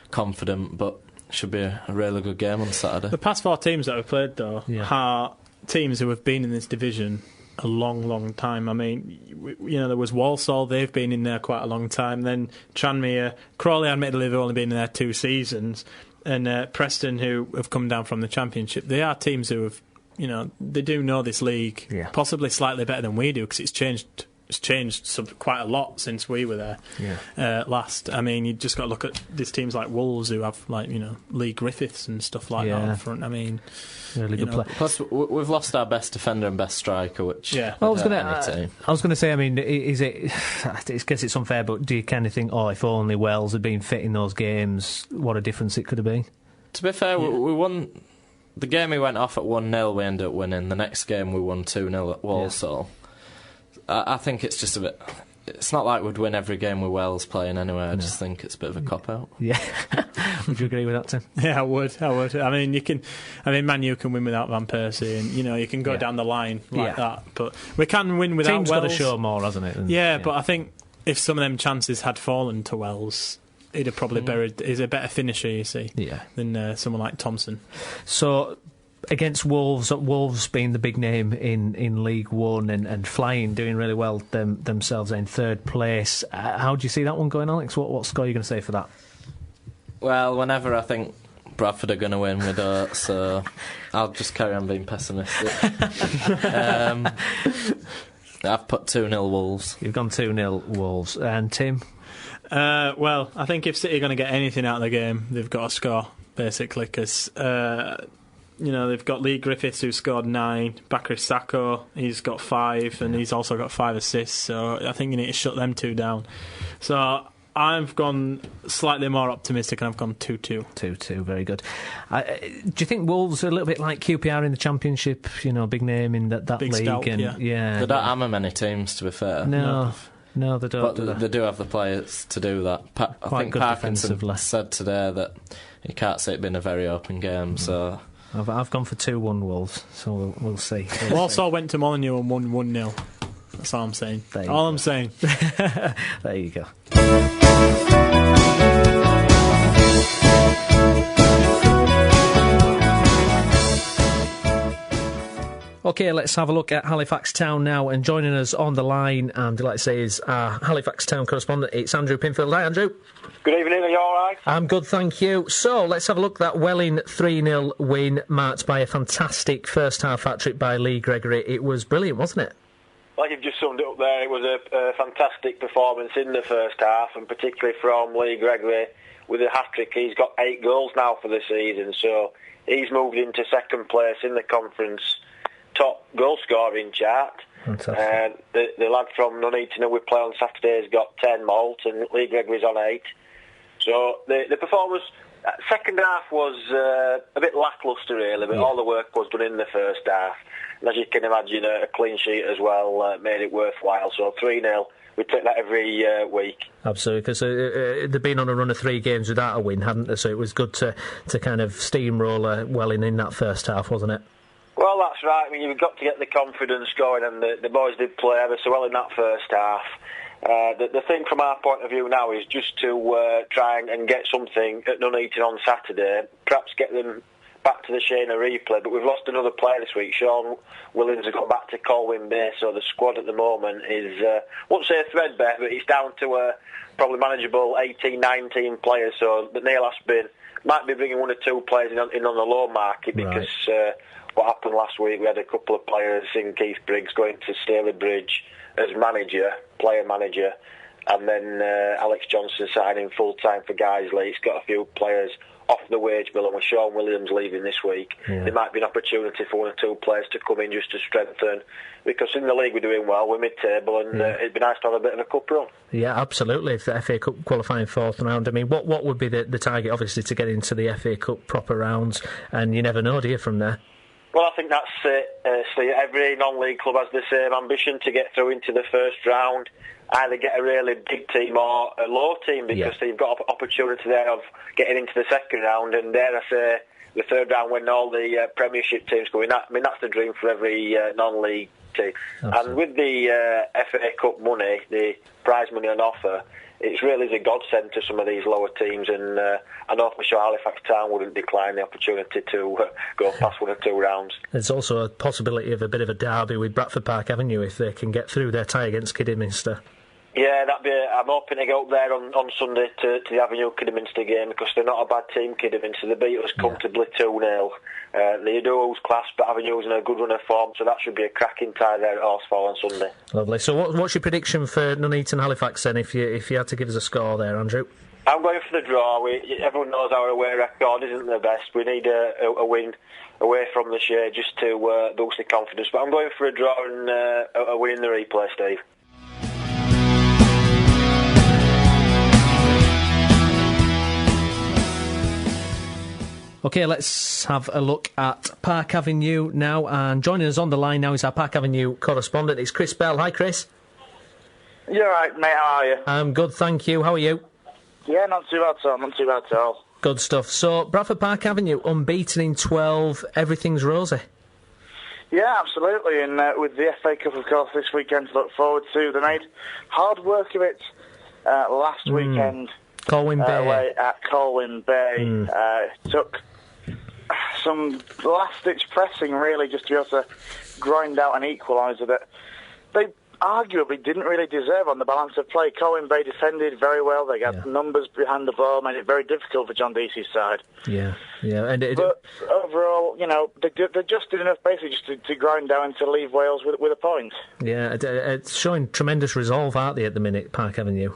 confident, but it should be a really good game on Saturday. The past 4 teams that have played, though, are teams who have been in this division a long time. I mean, there was Walsall, they've been in there quite a long time. Then Tranmere, Crawley, admittedly, they've only been in there 2 seasons. And Preston, who have come down from the Championship. They are teams who have, they do know this league, possibly slightly better than we do, because it's changed quite a lot since we were there last. I mean, you just got to look at these teams like Wolves who have, Lee Griffiths and stuff like that up front. I mean, really good play. Plus, we've lost our best defender and best striker, which I was going to say. I mean, is it? I guess it's unfair, but do you kind of think, if only Wells had been fit in those games, what a difference it could have been? To be fair, we won. The game we went off at 1-0, we ended up winning. The next game we won 2-0 at Walsall. I think it's just a bit. It's not like we'd win every game with Wells playing anyway. I just think it's a bit of a cop-out. Yeah. Would you agree with that, Tim? Yeah, I would. I mean, Man U can win without Van Persie, and you can go down the line like that. But we can win without Team's Wells. Got to show more, hasn't it? But I think if some of them chances had fallen to Wells, he'd have probably buried. He's a better finisher, you see, than someone like Thompson. So, against Wolves being the big name in League One and flying, doing really well themselves in 3rd place, how do you see that one going, Alex? What score are you going to say for that? Well, whenever I think Bradford are going to win, we don't, so I'll just carry on being pessimistic. I've put 2-0 Wolves. You've gone 2-0 Wolves. And Tim? Well, I think if City are going to get anything out of the game, they've got to score, basically, because they've got Lee Griffiths, who scored 9, Bakary Sakho, he's got 5, and he's also got 5 assists, so I think you need to shut them 2 down. So I've gone slightly more optimistic, and I've gone 2-2. 2-2, very good. Do you think Wolves are a little bit like QPR in the Championship, big name in that big league? Stout, and yeah. They don't hammer many teams, to be fair. No, they don't. But they do have the players to do that. I think Parkinson said today that he can't see it being a very open game, so... I've gone for 2-1 Wolves, so we'll see. Walsall went to Molineux and won 1-0. That's all I'm saying. I'm saying. There you go. OK, let's have a look at Halifax Town now, and joining us on the line, I'm delighted to say, is our Halifax Town correspondent. It's Andrew Pinfield. Hi, Andrew. Good evening, are you alright? I'm good, thank you. So, let's have a look at that Welling 3-0 win, marked by a fantastic first-half hat-trick by Lee Gregory. It was brilliant, wasn't it? Like you've just summed it up there, it was a fantastic performance in the first half, and particularly from Lee Gregory with a hat-trick. He's got 8 goals now for the season, so he's moved into second place in the conference top goal scoring chart. Fantastic. The lad from Nuneaton who we play on Saturday has got 10 malt, and Lee Gregory's on 8. So the performance, second half was a bit lacklustre really, but all the work was done in the first half. And as you can imagine, a clean sheet as well made it worthwhile. So 3-0, we take that every week. Absolutely, because they've been on a run of 3 games without a win, hadn't they? So it was good to kind of steamroll Welling in that first half, wasn't it? Well, that's right. I mean, you've got to get the confidence going, and the boys did play ever so well in that first half. The thing from our point of view now is just to try and get something at Nuneaton on Saturday, perhaps get them back to the Shana replay, but we've lost another player this week. Sean Williams has gone back to Colwyn Bay, so the squad at the moment is, I won't say threadbare, but it's down to probably manageable 18, 19 players, so the Neil Aspin might be bringing 1 or 2 players in on the loan market, because what happened last week, we had a couple of players in Keith Briggs going to Staley Bridge as player manager, and then Alex Johnson signing full-time for Guiseley. He's got a few players off the wage bill, and with Sean Williams leaving this week, there might be an opportunity for 1 or 2 players to come in just to strengthen, because in the league we're doing well, we're mid-table, and it'd be nice to have a bit of a cup run. Yeah, absolutely. If the FA Cup qualifying 4th round, I mean, what would be the target, obviously, to get into the FA Cup proper rounds, and you never know, do you, from there? Well, I think that's it. Steve. Every non-league club has the same ambition to get through into the first round, either get a really big team or a low team, because they've got an opportunity there of getting into the second round, and dare I say, the third round when all the Premiership teams go in. I mean, that's the dream for every non-league team. Absolutely. And with the FA Cup money, the prize money on offer, it's really a godsend to some of these lower teams, and I know for sure Halifax Town wouldn't decline the opportunity to go past 1 or 2 rounds. There's also a possibility of a bit of a derby with Bradford Park Avenue if they can get through their tie against Kidderminster. Yeah, I'm hoping to go up there on Sunday to the Avenue Kidderminster game, because they're not a bad team, Kidderminster. They beat us comfortably 2-0. They do lose class, but Avenue's in a good run of form, so that should be a cracking tie there at Horsefall on Sunday. Lovely. So what's your prediction for Nuneaton Halifax then, if you had to give us a score there, Andrew? I'm going for the draw. Everyone knows our away record isn't the best. We need a win away from the shade just to boost the confidence. But I'm going for a draw and a win in the replay, Steve. OK, let's have a look at Park Avenue now, and joining us on the line now is our Park Avenue correspondent. It's Chris Bell. Hi, Chris. You alright, mate? How are you? I'm good, thank you. How are you? Yeah, not too bad at all. Good stuff. So, Bradford Park Avenue, unbeaten in 12, everything's rosy. Yeah, absolutely, and with the FA Cup, of course, this weekend to look forward to. They made hard work of it last weekend. Colwyn Bay. Away at Colwyn Bay. Took some last-ditch pressing, really, just to be able to grind out an equaliser that they arguably didn't really deserve on the balance of play. Colin Bay defended very well. They got numbers behind the ball, made it very difficult for John Deacy's side. Yeah. But overall, they just did enough basically just to grind down to leave Wales with a point. Yeah, it's showing tremendous resolve, aren't they, at the minute, Park Avenue?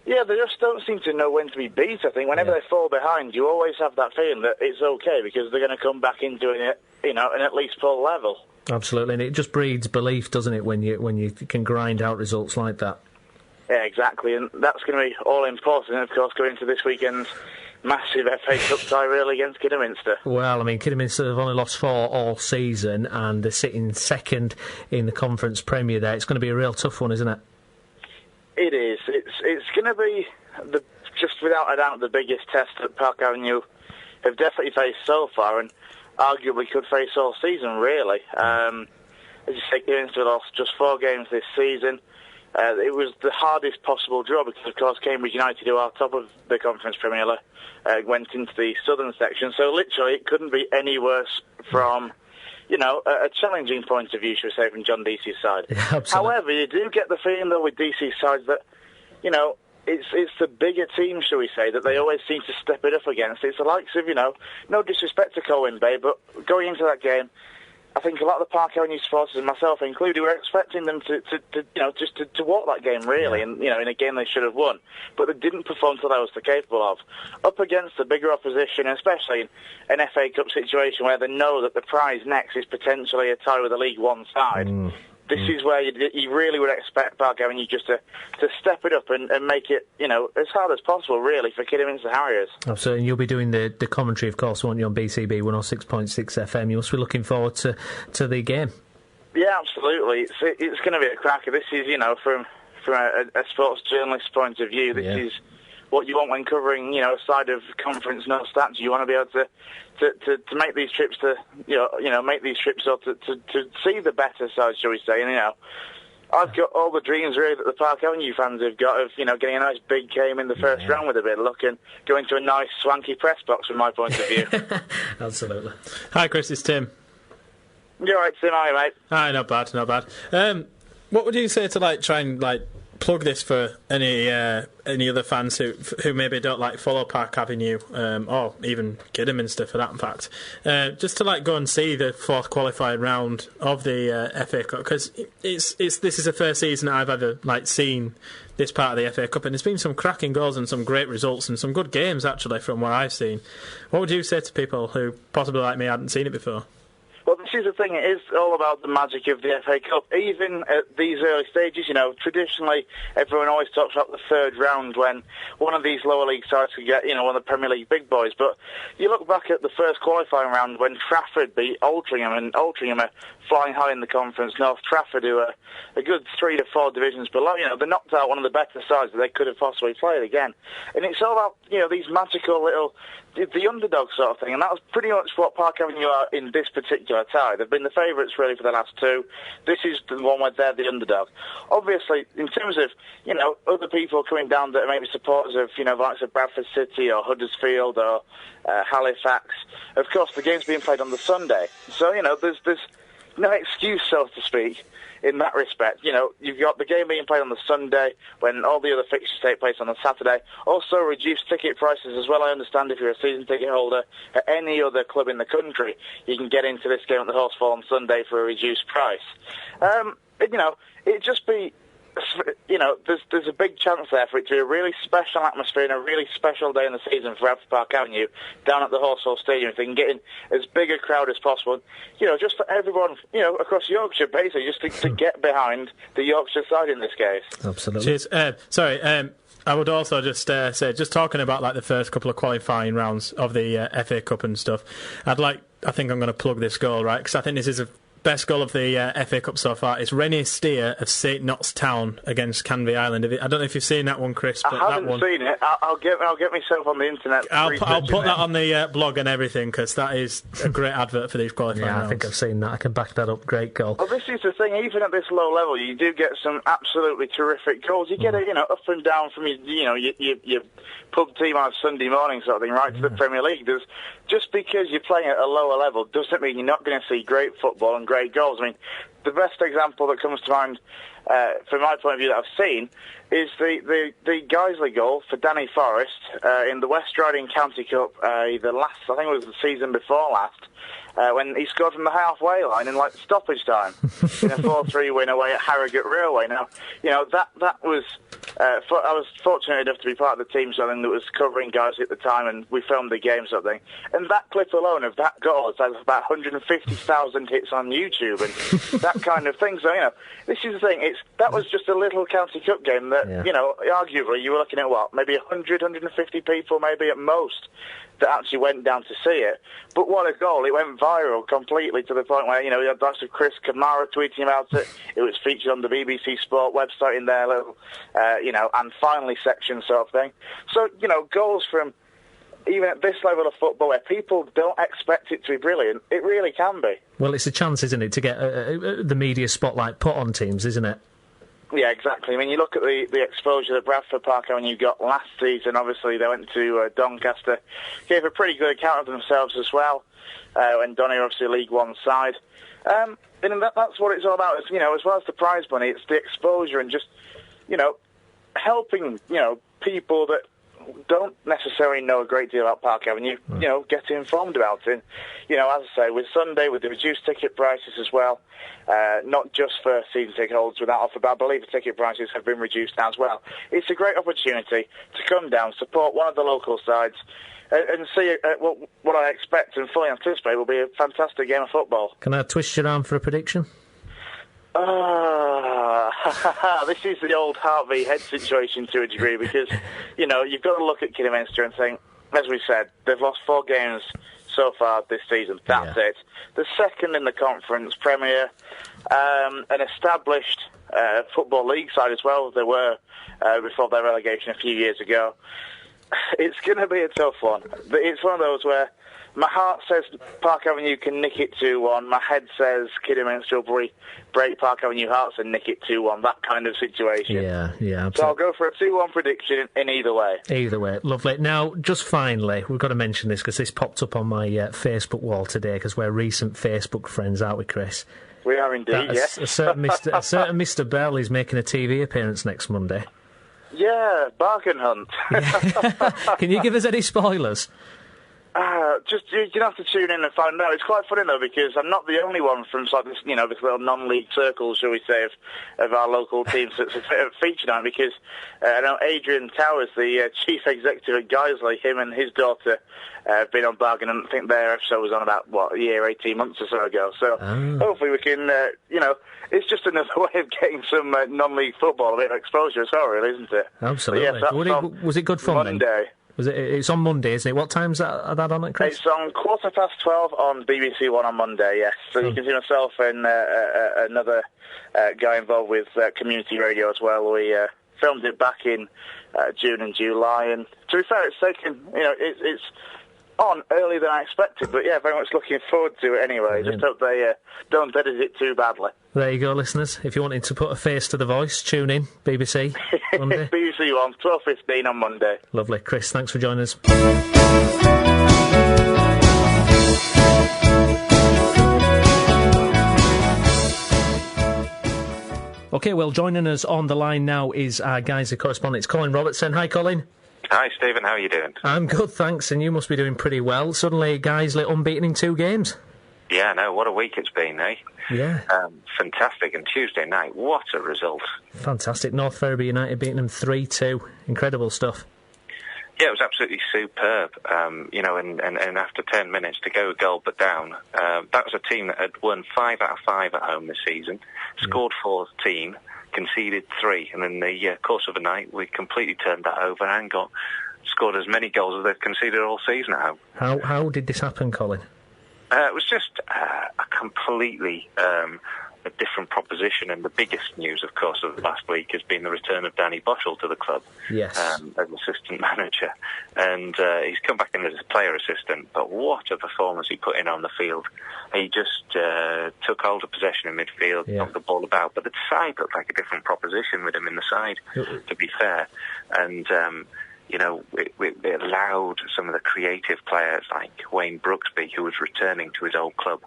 Yeah, they just don't seem to know when to be beat, I think. Whenever they fall behind, you always have that feeling that it's okay because they're going to come back into it, in at least full level. Absolutely, and it just breeds belief, doesn't it, when you can grind out results like that? Yeah, exactly, and that's going to be all important, of course, going into this weekend's massive FA Cup tie really against Kidderminster. Well, I mean, Kidderminster have only lost 4 all season, and they're sitting second in the Conference Premier there. It's going to be a real tough one, isn't it? It is. It's going to be, just without a doubt, the biggest test that Park Avenue have definitely faced so far, and arguably could face all season, really. As you say, Kidderminster lost just 4 games this season. It was the hardest possible draw because, of course, Cambridge United, who are top of the Conference Premier League, went into the southern section. So, literally, it couldn't be any worse from, a challenging point of view, should we say, from John Deacy's side. Yeah, however, you do get the feeling, though, with Deacy's side that, it's the bigger team, shall we say, that they always seem to step it up against. It's the likes of, no disrespect to Colin Bay, but going into that game, I think a lot of the Park Avenue supporters, and myself included, were expecting them to walk that game, really, and, in a game they should have won. But they didn't perform to what they were capable of. Up against the bigger opposition, especially in an FA Cup situation where they know that the prize next is potentially a tie with a League One side. This is where you really would expect Park Avenue just to step it up and make it, as hard as possible, really, for Kidderminster Harriers. Absolutely, and you'll be doing the commentary, of course, won't you, on BCB 106.6 FM. You must be looking forward to the game. Yeah, absolutely. It's going to be a cracker. This is, from a sports journalist's point of view, this is what you want when covering, a side of conference, no stats. You want to be able to make these trips make these trips or to see the better side, shall we say. And, I've got all the dreams, really, that the Park Avenue fans have got of, getting a nice big game in the first round with a bit of luck and going to a nice, swanky press box from my point of view. Absolutely. Hi, Chris, it's Tim. You all right, Tim? How are you, mate? Hi, not bad. What would you say to, try and, plug this for any other fans who maybe don't follow Park Avenue or even Kidderminster for that fact, just to go and see the 4th qualifying round of the FA Cup, because this is the first season I've ever seen this part of the FA Cup, and there's been some cracking goals and some great results and some good games actually from what I've seen. What would you say to people who possibly like me hadn't seen it before? Well, this is the thing, it is all about the magic of the FA Cup. Even at these early stages, traditionally everyone always talks about the 3rd round when one of these lower league sides could get, one of the Premier League big boys. But you look back at the first qualifying round when Trafford beat Altrincham, and Altrincham are flying high in the conference. North Trafford, who are a good 3 to 4 divisions below, they knocked out one of the better sides that they could have possibly played again. And it's all about, these magical little, the underdog sort of thing, and that's pretty much what Park Avenue are in this particular tie. They've been the favourites really for the last 2. This is the one where they're the underdog. Obviously, in terms of, other people coming down that are maybe supporters of, the likes of Bradford City or Huddersfield or Halifax, of course the game's being played on the Sunday. So, there's no excuse, so to speak, in that respect. You've got the game being played on the Sunday when all the other fixtures take place on the Saturday. Also, reduced ticket prices as well. I understand if you're a season ticket holder at any other club in the country, you can get into this game at the Horsefall on Sunday for a reduced price. It'd just be... there's a big chance there for it to be a really special atmosphere and a really special day in the season for Bradford Park Avenue down at the Horsefall Stadium. If they can get in as big a crowd as possible, just for everyone, across Yorkshire, basically, just to get behind the Yorkshire side in this case. Absolutely. Cheers. I would also just say, just talking about the first couple of qualifying rounds of the FA Cup and stuff, I think I'm going to plug this goal, right, because I think this is a best goal of the FA Cup so far. It's Rennie Steer of St Notts Town against Canvey Island. I don't know if you've seen that one, Chris. But I haven't seen it. I'll get myself on the internet. I'll put that on the blog and everything, because that is a great advert for these qualifying rounds. I think I've seen that. I can back that up. Great goal. Well, this is the thing. Even at this low level, you do get some absolutely terrific goals. You get it, up and down from your pub team on a Sunday morning sort of thing, right to the Premier League. There's just because you're playing at a lower level doesn't mean you're not going to see great football and great goals. I mean, the best example that comes to mind, from my point of view, that I've seen is the Guiseley goal for Danny Forrest in the West Riding County Cup, either last, I think it was the season before last, when he scored from the halfway line in like stoppage time in a 4-3 win away at Harrogate Railway. Now, that was. I was fortunate enough to be part of the team that was covering Guiseley at the time, and we filmed the game sort of thing. And that clip alone of that goal has about 150,000 hits on YouTube and that kind of thing. So, this is the thing. That was just a little county cup game that, arguably you were looking at maybe 100, 150 people, maybe at most, that actually went down to see it. But what a goal. It went viral completely to the point where, we had lots of Chris Kamara tweeting about it. It was featured on the BBC Sport website in their little, and finally section sort of thing. So, goals from even at this level of football where people don't expect it to be brilliant, it really can be. Well, it's a chance, isn't it, to get the media spotlight put on teams, isn't it? Yeah, exactly. I mean, you look at the exposure that Bradford Park Avenue got last season. Obviously, they went to Doncaster, gave a pretty good account of themselves as well, when Donny are obviously a League One side. And that's what it's all about. It's, as well as the prize money, it's the exposure and just, helping, people that don't necessarily know a great deal about Park Avenue, get informed about it. And, as I say, with Sunday, with the reduced ticket prices as well, not just for season ticket holders with that offer, but I believe the ticket prices have been reduced as well. It's a great opportunity to come down, support one of the local sides, and see what I expect and fully anticipate will be a fantastic game of football. Can I twist your arm for a prediction? This is the old heart v head situation to a degree because, you've got to look at Kidderminster and think, as we said, they've lost 4 games so far this season. That's it. The second in the conference, Premier, an established Football League side as well, they were before their relegation a few years ago. It's going to be a tough one. It's one of those where my heart says Park Avenue can nick it 2-1. My head says Kidderminster will break Park Avenue hearts and nick it 2-1. That kind of situation. Yeah, absolutely. So I'll go for a 2-1 prediction in either way. Either way, lovely. Now, just finally, we've got to mention this because this popped up on my Facebook wall today because we're recent Facebook friends, aren't we, Chris? We are indeed, yes. A certain Mr. Bell is making a TV appearance next Monday. Yeah, bargain hunt. Can you give us any spoilers? You have to tune in and find out. It's quite funny though because I'm not the only one from this, this little non-league circle, shall we say, of our local teams that's featured on. Because I know Adrian Towers, the chief executive at Guiseley, him and his daughter have been on bargain, and I think their episode was on about a year, 18 months or so ago. So hopefully we can, it's just another way of getting some non-league football a bit of exposure as well, really, isn't it? Absolutely. Yes, was it good fun Monday. Then? It's on Monday, isn't it? What time's that on it, Chris? It's on 12:15 on BBC One on Monday, yes. So you can see myself and another guy involved with community radio as well. We filmed it back in June and July, and to be fair, it's taken, it's on earlier than I expected, but yeah, very much looking forward to it anyway. Just hope they don't edit it too badly. There you go, listeners. If you wanted to put a face to the voice, tune in, BBC, Monday. BBC One, 12:15 on Monday. Lovely. Chris, thanks for joining us. OK, well, joining us on the line now is our Guiseley correspondent. It's Colin Robertson. Hi, Colin. Hi, Stephen. How are you doing? I'm good, thanks, and you must be doing pretty well. Suddenly, Guiseley unbeaten in 2 games. Yeah, no, what a week it's been, eh? Yeah. Fantastic. And Tuesday night, what a result. Fantastic. North Ferriby United beating them 3-2. Incredible stuff. Yeah, it was absolutely superb. And after 10 minutes to go a goal but down, that was a team that had won 5 out of 5 at home this season, scored 14, conceded 3, and in the course of a night, we completely turned that over and scored as many goals as they've conceded all season at home. How did this happen, Colin? It was just a completely a different proposition, and the biggest news, of course, of the last week has been the return of Danny Bottle to the club as assistant manager. And he's come back in as a player assistant, but what a performance he put in on the field. He just took hold of possession in midfield, knocked the ball about, but the side looked like a different proposition with him in the side, to be fair. And it allowed some of the creative players like Wayne Brooksby, who was returning to his old club,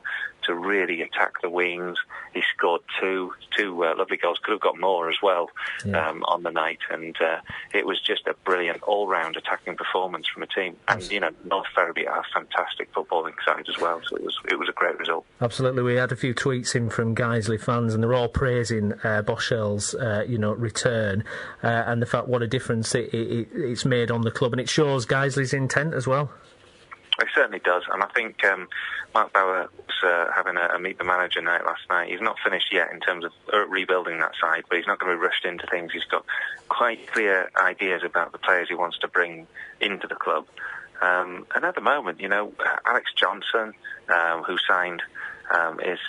to really attack the wings. He scored two lovely goals, could have got more as well on the night, and it was just a brilliant all-round attacking performance from a team. And North Ferriby are a fantastic footballing side as well, so it was a great result. Absolutely. We had a few tweets in from Guiseley fans, and they're all praising Boshel's return and the fact what a difference it's made on the club, and it shows Guiseley's intent as well. It certainly does, and I think Mark Bauer was having a meet the manager night last night. He's not finished yet in terms of rebuilding that side, but he's not going to be rushed into things. He's got quite clear ideas about the players he wants to bring into the club. And at the moment, Alex Johnson, who signed, is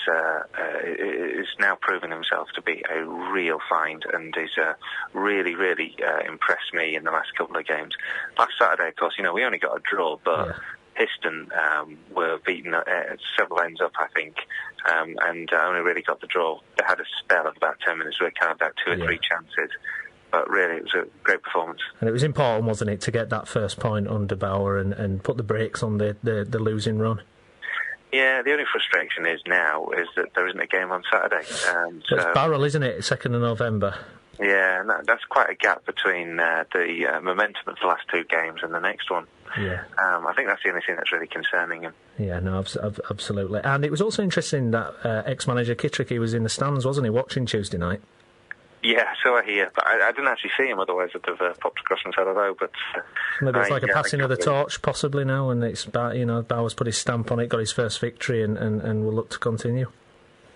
now proving himself to be a real find, and he's really impressed me in the last couple of games. Last Saturday, of course, we only got a draw, but Histon were beaten several ends up, I think, and only really got the draw. They had a spell of about 10 minutes where they carved out 2 or 3 chances. But really, it was a great performance. And it was important, wasn't it, to get that first point under Bauer and put the brakes on the losing run? Yeah, the only frustration is that there isn't a game on Saturday. So it's Barrel, isn't it? 2nd of November. Yeah, and that's quite a gap between the momentum of the last 2 games and the next one. Yeah. I think that's the only thing that's really concerning him. Yeah, no, absolutely. And it was also interesting that ex-manager Kittricky was in the stands, wasn't he, watching Tuesday night? Yeah, so I hear, but I didn't actually see him, otherwise I'd have popped across and said hello, but... Maybe it's like a passing of the torch, possibly now, and it's Bauer's put his stamp on it, got his first victory, and will look to continue.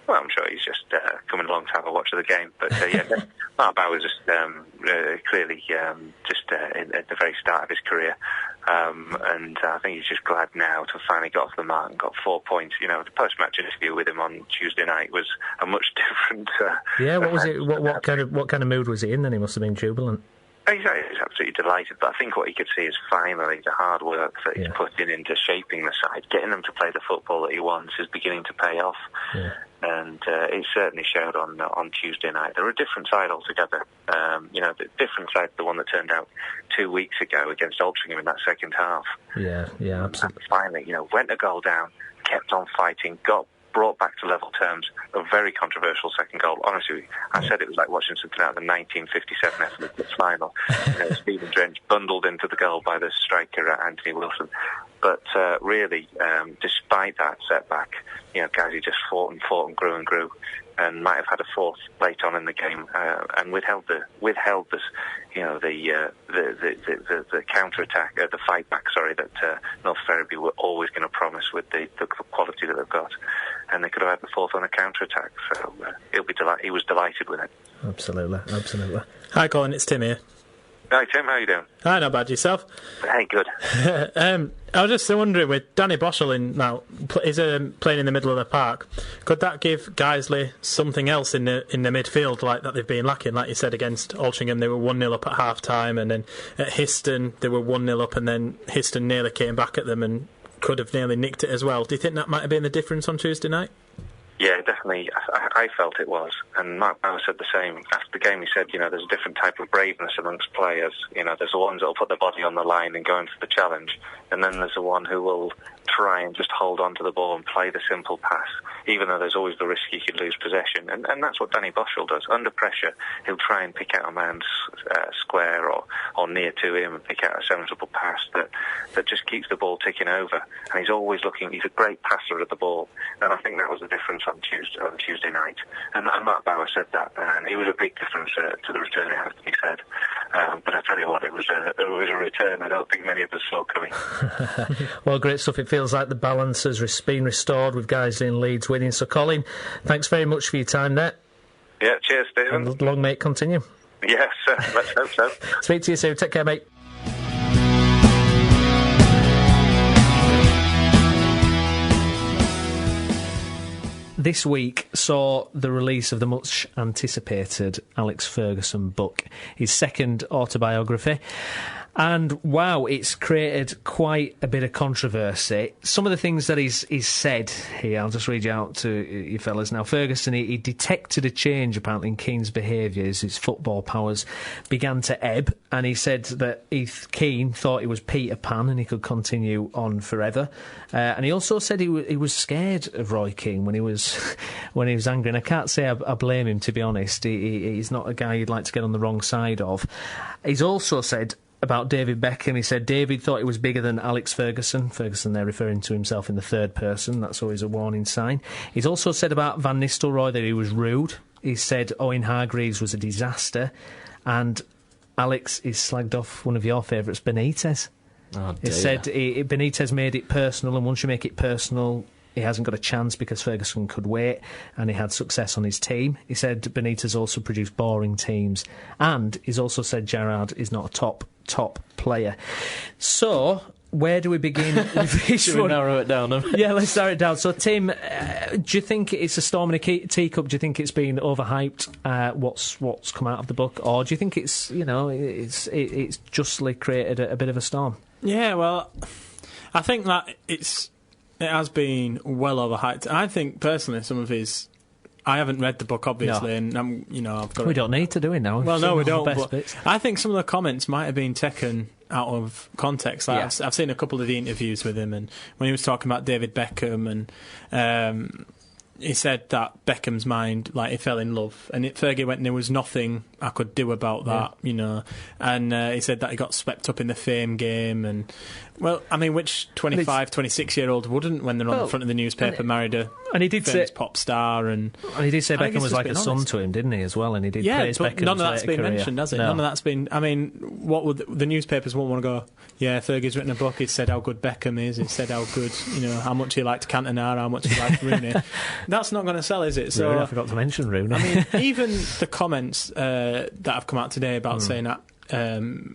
Well, I'm sure he's just coming along to have a watch of the game, but Mark Bauer's just clearly at the very start of his career, and I think he's just glad now to finally got off the mark and got 4 points. The post-match interview with him on Tuesday night was a much different... what was it? What kind of mood was he in then? He must have been jubilant. He's absolutely delighted, but I think what he could see is finally the hard work that he's put into shaping the side, getting them to play the football that he wants, is beginning to pay off. Yeah. And it certainly showed on Tuesday night. They were a different side altogether. The different side, the one that turned out 2 weeks ago against Altrincham in that second half. Yeah, absolutely. And finally, went a goal down, kept on fighting, got brought back to level terms. A very controversial second goal. Honestly, I said it was like watching something out of the 1957 FA final. Stephen Drench bundled into the goal by the striker Anthony Wilson. But really, despite that setback, Guiseley just fought and grew, and might have had a fourth late on in the game, and withheld the counter attack, the fight back. That North Ferriby were always going to promise with the quality that they've got, and they could have had the fourth on a counter attack. So he was delighted with it. Absolutely. Hi, Colin. It's Tim here. Hi, Tim. How are you doing? Hi, not bad. Yourself? Hey, good. I was just wondering, with Danny Boschel playing in the middle of the park, could that give Guiseley something else in the midfield like that they've been lacking? Like you said, against Altrincham, they were 1-0 up at half-time, and then at Histon, they were 1-0 up, and then Histon nearly came back at them and could have nearly nicked it as well. Do you think that might have been the difference on Tuesday night? Yeah, definitely. I felt it was. And Mark Bauer said the same. After the game, he said, there's a different type of braveness amongst players. There's the ones that will put their body on the line and go in for the challenge. And then there's the one who will try and just hold on to the ball and play the simple pass, even though there's always the risk he could lose possession. And that's what Danny Boschel does. Under pressure, he'll try and pick out a man's square or near to him and pick out a sensible pass that just keeps the ball ticking over. And he's always he's a great passer of the ball. And I think that was the difference on Tuesday night. And Mark Bauer said that, and he was a big difference to the return, it has to be said. But I tell you what, it was a return I don't think many of us saw coming. Well, great stuff. It feels like the balance has been restored with Guiseley and Leeds winning. So, Colin, thanks very much for your time there. Yeah, cheers, Stephen. And long may it continue. Yes, let's hope so. Speak to you soon. Take care, mate. This week saw the release of the much-anticipated Alex Ferguson book, his second autobiography. And wow, it's created quite a bit of controversy. Some of the things that he's said here, I'll just read you out to you fellas now. Ferguson, he detected a change apparently in Keane's behaviour as his football powers began to ebb, and he said that Keane thought he was Peter Pan and he could continue on forever. And he also said he was scared of Roy Keane when he was angry. And I can't say I blame him, to be honest. He's not a guy you'd like to get on the wrong side of. He's also said about David Beckham, he said David thought he was bigger than Alex Ferguson. Ferguson there referring to himself in the third person. That's always a warning sign. He's also said about Van Nistelrooy that he was rude. He said Owen Hargreaves was a disaster. And Alex is slagged off one of your favourites, Benitez. Oh, he said Benitez made it personal, and once you make it personal, he hasn't got a chance because Ferguson could wait, and he had success on his team. He said Benitez also produced boring teams, and he's also said Gerrard is not a top player. So, where do we begin with this Should we narrow it down? Yeah, let's narrow it down. So, Tim, do you think it's a storm in a teacup? Do you think it's been overhyped, what's come out of the book? Or do you think it's justly created a bit of a storm? Yeah, well, I think that it has been well overhyped. I think, personally, some of his... I haven't read the book, obviously, and I've got... We don't need to do it now. Well, no, we don't, but I think some of the comments might have been taken out of context. Like, yeah. I've seen a couple of the interviews with him, and when he was talking about David Beckham, and he said that Beckham's mind, like, he fell in love, and Fergie went, there was nothing I could do about that, and he said that he got swept up in the fame game, and... Well, I mean, which 25, 26-year-old wouldn't when they're on the front of the newspaper, married a famous pop star? And he did say Beckham was like a son to him, didn't he, as well? And he did praise Beckham's none of that's been career. mentioned, has it? No. None of that's been... I mean, what would the newspapers won't want to go, yeah, Fergie's written a book, he said how good Beckham is, he said how good, how much he liked Cantona, how much he liked Rooney. That's not going to sell, is it? So Rooney, I forgot to mention Rooney. I mean, even the comments that have come out today about saying that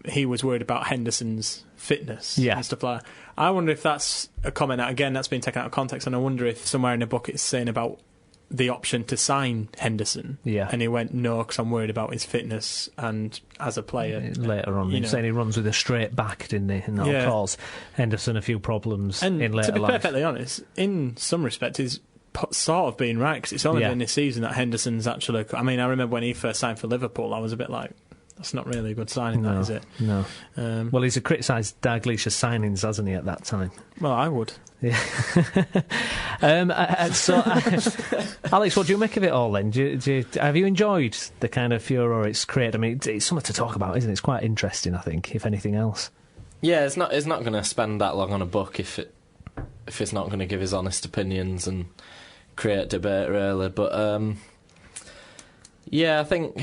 he was worried about Henderson's fitness and stuff like that. I wonder if that's a comment that, again, that's been taken out of context, and I wonder if somewhere in the book it's saying about the option to sign Henderson. Yeah. And he went, no, because I'm worried about his fitness and as a player. Later on, he's saying he runs with a straight back, didn't he? And that'll cause Henderson a few problems in later life. To be perfectly honest, in some respect, he's sort of been right, because it's only been this season that Henderson's actually... I mean, I remember when he first signed for Liverpool, I was a bit like... That's not really a good signing, that, is it? No. Well, he's criticised Dalglish's signings, hasn't he, at that time? Well, I would. Yeah. Alex, what do you make of it all, then? Have you enjoyed the kind of furore it's created? I mean, it's something to talk about, isn't it? It's quite interesting, I think, if anything else. Yeah, it's not going to spend that long on a book if it's not going to give his honest opinions and create debate, really. But, yeah, I think...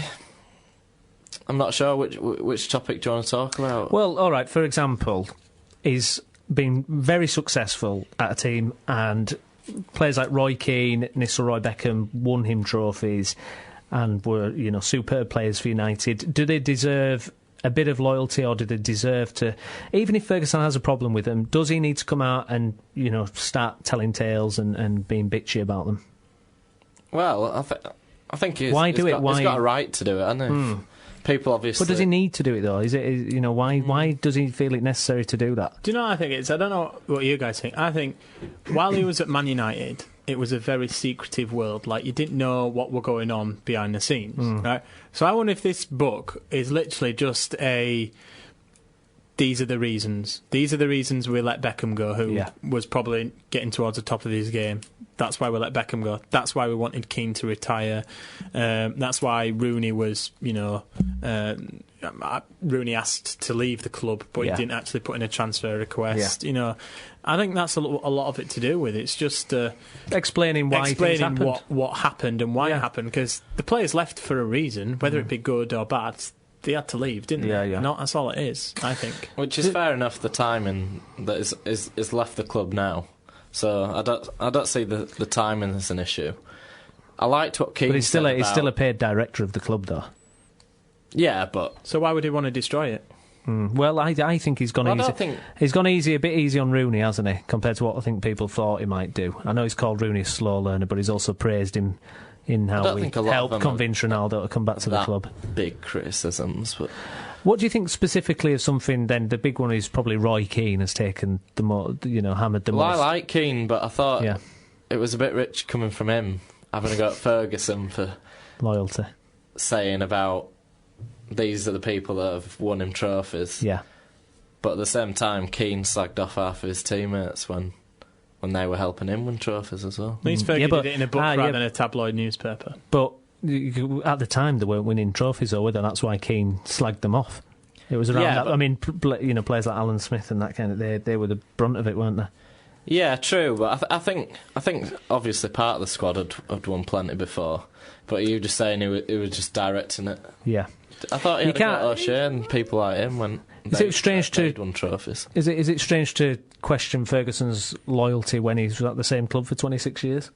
I'm not sure which topic do you want to talk about. Well, all right, for example, he's been very successful at a team, and players like Roy Keane, Nistelrooy, Beckham won him trophies and were, superb players for United. Do they deserve a bit of loyalty, or do they deserve to... Even if Ferguson has a problem with them, does he need to come out and, start telling tales and being bitchy about them? Well, I think he's got a right to do it, hasn't he? People obviously... But does he need to do it, though? Is it, why does he feel it necessary to do that? Do you know what I think it's? I don't know what you guys think. I think while he was at Man United, it was a very secretive world. Like, you didn't know what were going on behind the scenes, right? So I wonder if this book is literally just these are the reasons. These are the reasons we let Beckham go, who was probably getting towards the top of his game. That's why we let Beckham go. That's why we wanted Keane to retire. That's why Rooney was, Rooney asked to leave the club, but he didn't actually put in a transfer request. I think that's a lot of it to do with it. It's just explaining what happened and why it happened, because the players left for a reason, whether it be good or bad. They had to leave, didn't they? Yeah. No, that's all it is, I think. Which is fair enough. The timing that is left the club now. So I don't see the timing as an issue. I liked what Keane said about... He's still a paid director of the club, though. Yeah, but... So why would he want to destroy it? Well, I think he's gone easy. He's gone a bit easy on Rooney, hasn't he, compared to what I think people thought he might do. I know he's called Rooney a slow learner, but he's also praised him in how he helped convince Ronaldo to come back to the club. Big criticisms, but What do you think specifically of something then? The big one is probably Roy Keane has taken the more, hammered the most. I like Keane, but I thought it was a bit rich coming from him, having a go at Ferguson for loyalty, saying about these are the people that have won him trophies. Yeah. But at the same time, Keane slagged off half of his teammates when they were helping him win trophies as well. At least Fergie did it in a book rather than a tabloid newspaper. But at the time, they weren't winning trophies, though, were they? That's why Keane slagged them off. It was around that. I mean, players like Alan Smith and that kind of, they were the brunt of it, weren't they? Yeah, true. But I think obviously part of the squad had won plenty before. But you were just saying he was just directing it. Yeah. I thought he had O'Shea and people like him when they'd won trophies. Is it strange to question Ferguson's loyalty when he's at the same club for 26 years?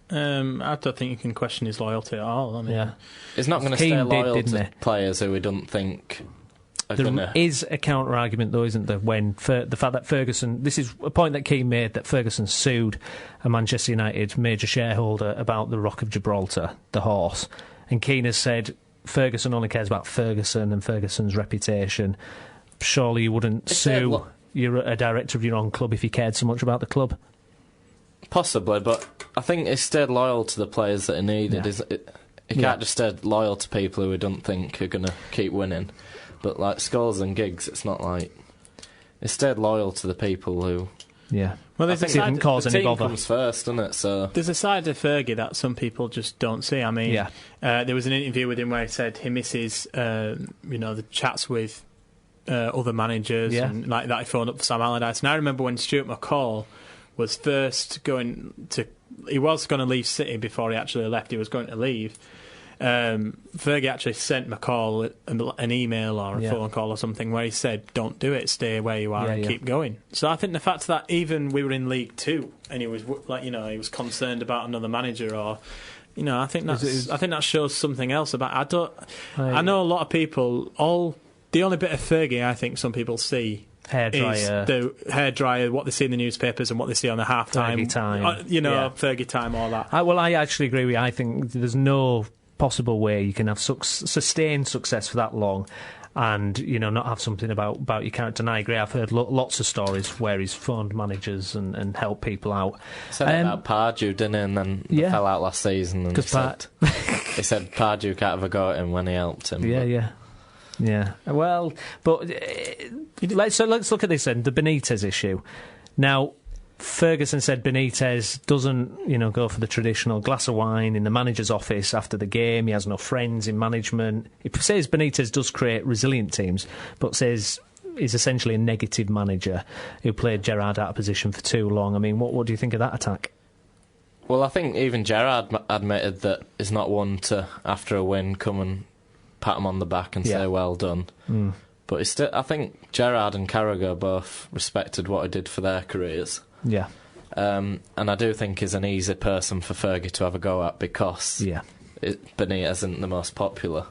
I don't think you can question his loyalty at all. I mean, he's not going to stay loyal to players who we don't think are going to... There is a counter-argument, though, isn't there, when the fact that Ferguson... This is a point that Keane made, that Ferguson sued a Manchester United major shareholder about the Rock of Gibraltar, the horse, and Keane has said Ferguson only cares about Ferguson and Ferguson's reputation. Surely you wouldn't sue a director of your own club if you cared so much about the club? Possibly, but I think he stayed loyal to the players that he needed. Yeah. He can't just stay loyal to people who we don't think are going to keep winning. But like Scholes and Giggs, it's not like he stayed loyal to the people who. Yeah. Well, there's didn't cause any bother. Comes first, doesn't it? So there's a side of Fergie that some people just don't see. I mean, there was an interview with him where he said he misses, the chats with other managers and like that. He phoned up for Sam Allardyce, and I remember when Stuart McCall was first he was going to leave City before he actually left. He was going to leave. Fergie actually sent McCall an email or a phone call or something where he said, "Don't do it. Stay where you are and keep going." So I think the fact that even we were in League Two and he was he was concerned about another manager or. I think that shows something else about. I know a lot of people. The only bit of Fergie I think some people see. Hairdryer. Is the hairdryer, what they see in the newspapers and what they see on the half-time. Fergie time. Fergie time, all that. I actually agree with you. I think there's no possible way you can have sustained success for that long and, not have something about your character. And I agree. I've heard lots of stories where he's phoned managers and helped people out. He said about Pardew, didn't he? And then they fell out last season. And he said Pardew can't have a go at him when he helped him. Yeah. Well, but let's look at this then, the Benitez issue. Now, Ferguson said Benitez doesn't, go for the traditional glass of wine in the manager's office after the game. He has no friends in management. He says Benitez does create resilient teams, but says he's essentially a negative manager who played Gerrard out of position for too long. I mean, what do you think of that attack? Well, I think even Gerrard admitted that he's not one to, after a win, come and pat him on the back and say well done. But I think Gerrard and Carragher both respected what he did for their careers. Yeah. And I do think he's an easy person for Fergie to have a go at because Benitez isn't the most popular.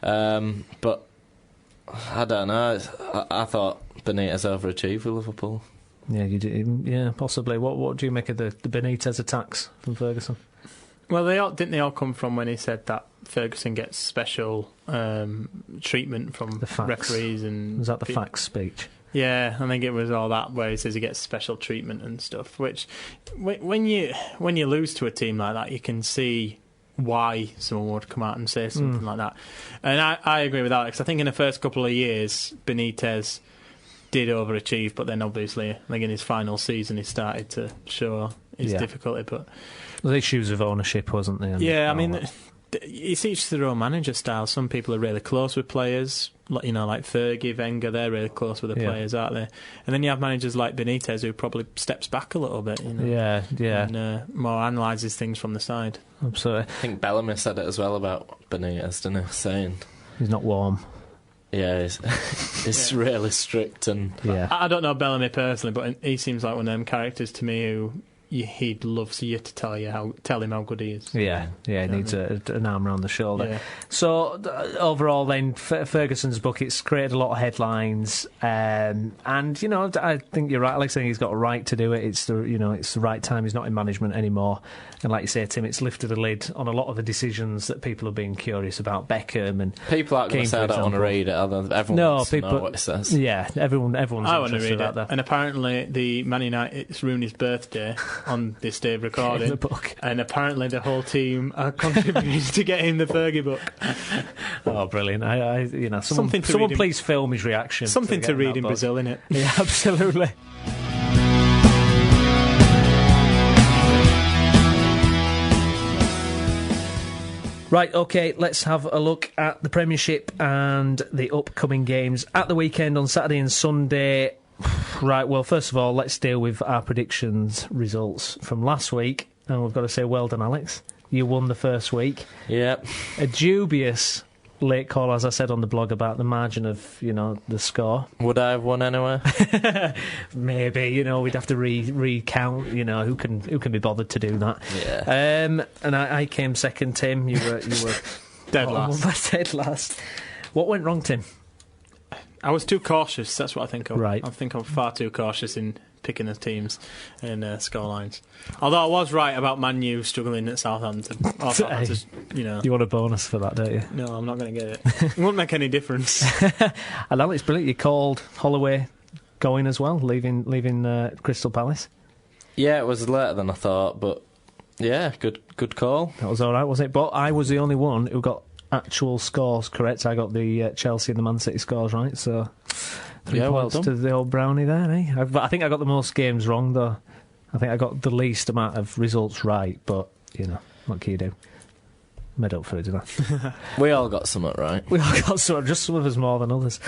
But I don't know. I thought Benitez overachieved with Liverpool. Yeah, you did. Yeah, possibly. What do you make of the Benitez attacks from Ferguson? Well, didn't they all come from when he said that Ferguson gets special treatment from the referees and was that the fax speech? Yeah, I think it was all that where he says he gets special treatment and stuff. Which, when you lose to a team like that, you can see why someone would come out and say something like that. And I agree with Alex. I think in the first couple of years, Benitez did overachieve, but then obviously, I think in his final season, he started to show his difficulty. But the issues of ownership, wasn't there? Yeah, I mean, it's each their own manager style. Some people are really close with players, like Fergie, Wenger. They're really close with the players, aren't they? And then you have managers like Benitez who probably steps back a little bit. And more analyses things from the side. Absolutely. I think Bellamy said it as well about Benitez, didn't he? Saying he's not warm. Yeah, he's really strict and. Yeah. I don't know Bellamy personally, but he seems like one of them characters to me who he'd love you to tell him how good he is. Yeah, he needs an arm around the shoulder. Yeah. So overall, then Ferguson's book, it's created a lot of headlines, and I think you're right, Alex. I think he's got a right to do it. It's the right time. He's not in management anymore, and like you say, Tim, it's lifted a lid on a lot of the decisions that people have been curious about. Beckham and people aren't going to say I don't want to read it. Everyone wants to know what it says. Yeah, everyone's I want to interested read about it. that. And apparently, the Man United, it's Rooney's birthday on this day of recording. The book. And apparently, the whole team are contributing to getting the Fergie book. Oh, brilliant! Someone please film his reaction. Something to read in book. Brazil, innit? Yeah, absolutely. Right, OK, let's have a look at the Premiership and the upcoming games at the weekend on Saturday and Sunday. Right, well, first of all, let's deal with our predictions results from last week. And we've got to say, well done, Alex. You won the first week. Yep. A dubious late call, as I said on the blog, about the margin of, the score. Would I have won anyway? Maybe, we'd have to recount, who can be bothered to do that. Yeah. And I came second, Tim. You were dead last. Dead last. What went wrong, Tim? I was too cautious, that's what I think of. Right. I think I'm far too cautious in picking the teams and scorelines. Although I was right about Man U struggling at Southampton. You want a bonus for that, don't you? No, I'm not going to get it. It won't make any difference. I know, it's brilliant. You called Holloway going as well, leaving Crystal Palace. Yeah, it was later than I thought, but yeah, good call. That was all right, wasn't it? But I was the only one who got actual scores correct. I got the Chelsea and the Man City scores right, so 3 points to the old Brownie there, eh? But I think I got the most games wrong, though. I think I got the least amount of results right, but, what can you do? Made up for it, didn't I? We all got something right. We all got something, just some of us more than others.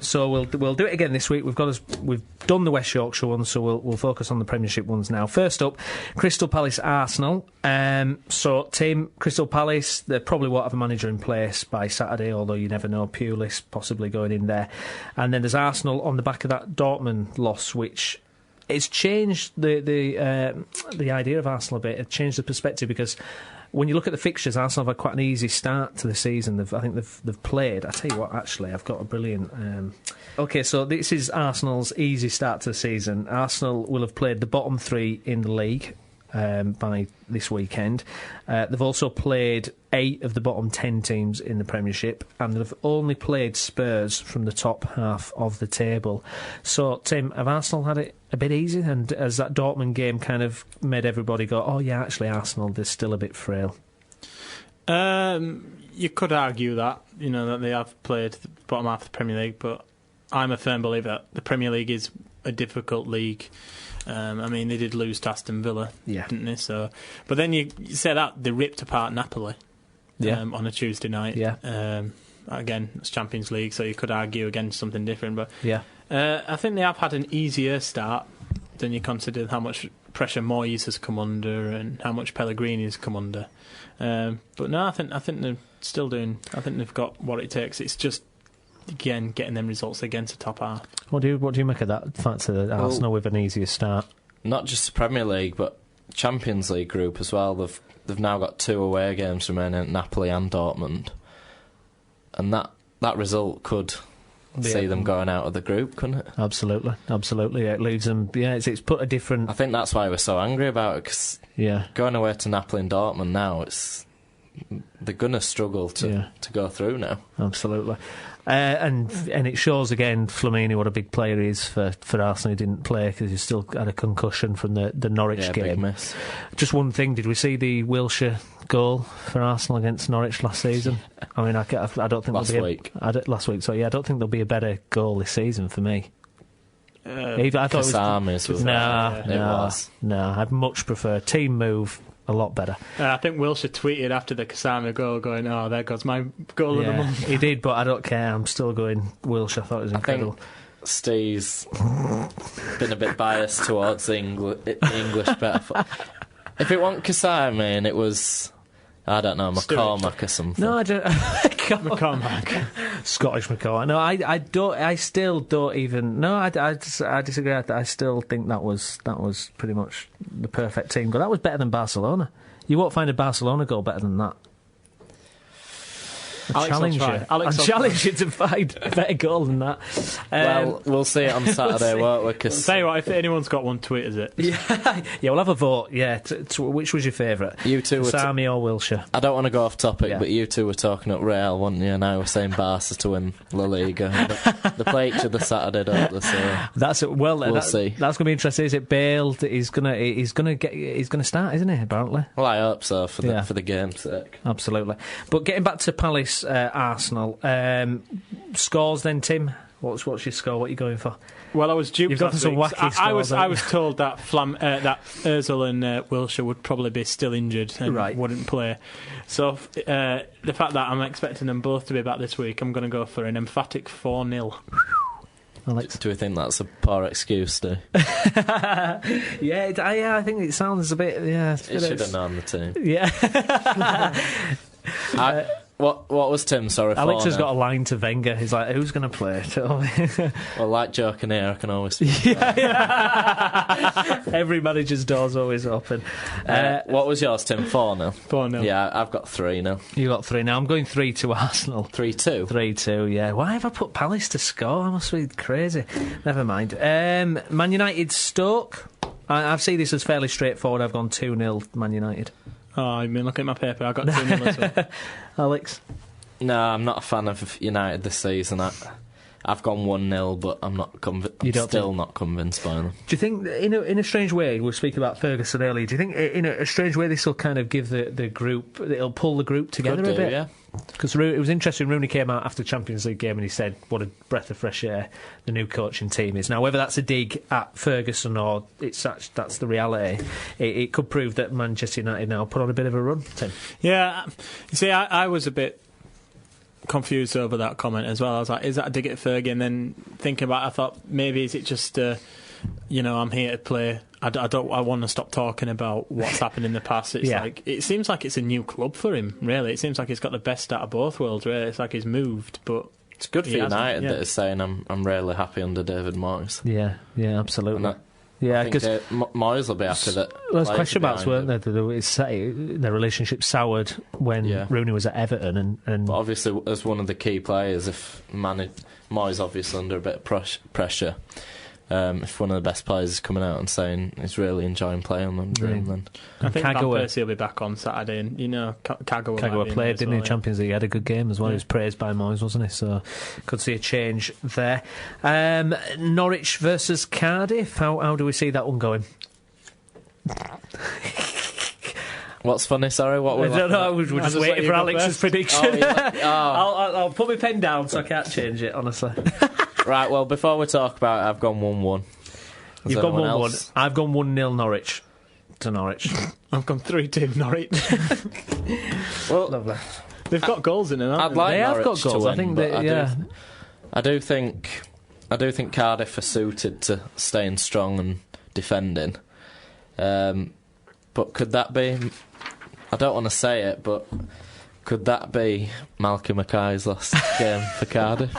So we'll do it again this week. We've done the West Yorkshire ones, so we'll focus on the Premiership ones now. First up, Crystal Palace Arsenal. So Tim, Crystal Palace, they probably won't have a manager in place by Saturday, although you never know. Pulis possibly going in there, and then there's Arsenal on the back of that Dortmund loss, which it's changed the idea of Arsenal a bit. It changed the perspective because when you look at the fixtures, Arsenal have had quite an easy start to the season. I think they've played. I tell you what, actually, I've got a brilliant. OK, so this is Arsenal's easy start to the season. Arsenal will have played the bottom 3 in the league by this weekend. They've also played 8 of the bottom 10 teams in the Premiership, and they've only played Spurs from the top half of the table. So, Tim, have Arsenal had it a bit easy? And has that Dortmund game kind of made everybody go, oh yeah, actually Arsenal, they're still a bit frail? You could argue that, that they have played the bottom half of the Premier League, but I'm a firm believer that the Premier League is a difficult league. They did lose to Aston Villa, didn't they? So, but then you say that they ripped apart Napoli on a Tuesday night. Yeah. Again, it's Champions League, so you could argue against something different. But yeah, I think they have had an easier start than you consider how much pressure Moyes has come under and how much Pellegrini has come under. But no, I think they're still doing. I think they've got what it takes. It's just, again, getting them results against the top half. What do you make of that fact that Arsenal with an easier start? Not just the Premier League, but Champions League group as well. They've now got 2 away games remaining at Napoli and Dortmund, and that result could see them going out of the group, couldn't it? Absolutely. Yeah, it leaves them. Yeah, it's put a different. I think that's why we're so angry about it, because going away to Napoli and Dortmund now, they're gonna struggle to go through now. Absolutely. And it shows again, Flamini, what a big player he is for Arsenal. He didn't play because he still had a concussion from the Norwich game. Big miss. Just one thing, did we see the Wilshere goal for Arsenal against Norwich last season? I mean, I don't think last week. Last week, so yeah, I don't think there'll be a better goal this season for me. I thought Kasami's was No, I'd much prefer team move. A lot better. I think Wilshere tweeted after the Kasami goal going, oh, there goes my goal of the month. He did, but I don't care. I'm still going Wilshere. I thought it was incredible. I think Steve's been a bit biased towards the English better. If it wasn't Kasami and it was, I don't know, McCormack or something. No, I don't. McCormack. Scottish McCoy. No, I don't. I still don't even. No, I disagree. I still think that was pretty much the perfect team goal. That was better than Barcelona. You won't find a Barcelona goal better than that. I challenge you to find a better goal than that. Well, we'll see it on Saturday, won't we? Cause tell you what, if anyone's got one, tweet us it. Yeah, we'll have a vote. Yeah, which was your favourite? You two were Sami or Wilshere? I don't want to go off topic, but you two were talking up Real, weren't you? And I was saying Barca to win La Liga. They play each other Saturday, don't they? So we'll see. That's going to be interesting. Is it Bale? He's going to start, isn't he? Apparently. Well, I hope so for the game's sake. Absolutely. But getting back to Palace. Arsenal scores then, Tim. What's your score? What are you going for? Well, I was duped. You've got some wacky scores. I was told that that Ozil and Wilshere would probably be still injured and wouldn't play. So the fact that I'm expecting them both to be back this week, I'm going to go for an emphatic 4-0. Alex, do we think that's a poor excuse, do? Yeah, I think it sounds a bit. Yeah, it should have known the team. Yeah. What was Tim? Sorry, Alex has got a line to Wenger. He's like, "Who's going to play it?" Well, like joking here, I can always. Yeah. Every manager's door's always open. What was yours, Tim? 4-0. 4-0. Yeah, I've got 3 now. You got 3 now. I'm going 3-2 Arsenal. 3-2. 3-2. Yeah. Why have I put Palace to score? I must be crazy. Never mind. Man United Stoke. I've seen this as fairly straightforward. I've gone 2-0 Man United. Oh, I mean, look at my paper. I got 2-0 as well. Alex? No, I'm not a fan of United this season. I've gone 1-0, but I'm not convinced. Not convinced by them. Do you think, in a strange way, we were speaking about Ferguson earlier, do you think, in a strange way, this will kind of give the group, it'll pull the group together a bit? Yeah. Because it was interesting, Rooney came out after the Champions League game and he said what a breath of fresh air the new coaching team is. Now, whether that's a dig at Ferguson or that's the reality, it could prove that Manchester United now put on a bit of a run, Tim. Yeah, you see, I was a bit confused over that comment as well. I was like, is that a dig at Fergie? And then thinking about it, I thought, maybe is it just, I'm here to play. I want to stop talking about what's happened in the past. It's like, it seems like it's a new club for him, really. It seems like he's got the best out of both worlds, really. It's like he's moved, but it's good for United that is saying I'm really happy under David Moyes. Yeah, absolutely. Because Moyes will be happy that. Well, there's question marks, weren't there? Their relationship soured when Rooney was at Everton, and but obviously as one of the key players, if Moyes obviously under a bit of pressure. If one of the best players is coming out and saying he's really enjoying playing them, then I think Van Persie will be back on Saturday, and Kagawa played, didn't he? Champions League, he had a good game as well. He was praised by Moyes, wasn't he? So could see a change there. Norwich versus Cardiff. How do we see that one going? What's funny? Sorry, what I don't know. We're just waiting for Alex's prediction. I'll put my pen down so I can't change it, honestly. Right, well, before we talk about it, I've gone 1-1. You've gone 1-1. I've gone 1-0 Norwich to Norwich. I've gone 3-2 Norwich. Well, lovely. They've got goals in it, haven't they? They have got goals. Win, I think that, I do think Cardiff are suited to staying strong and defending. But could that be? I don't want to say it, but could that be Malcolm Mackay's last game for Cardiff?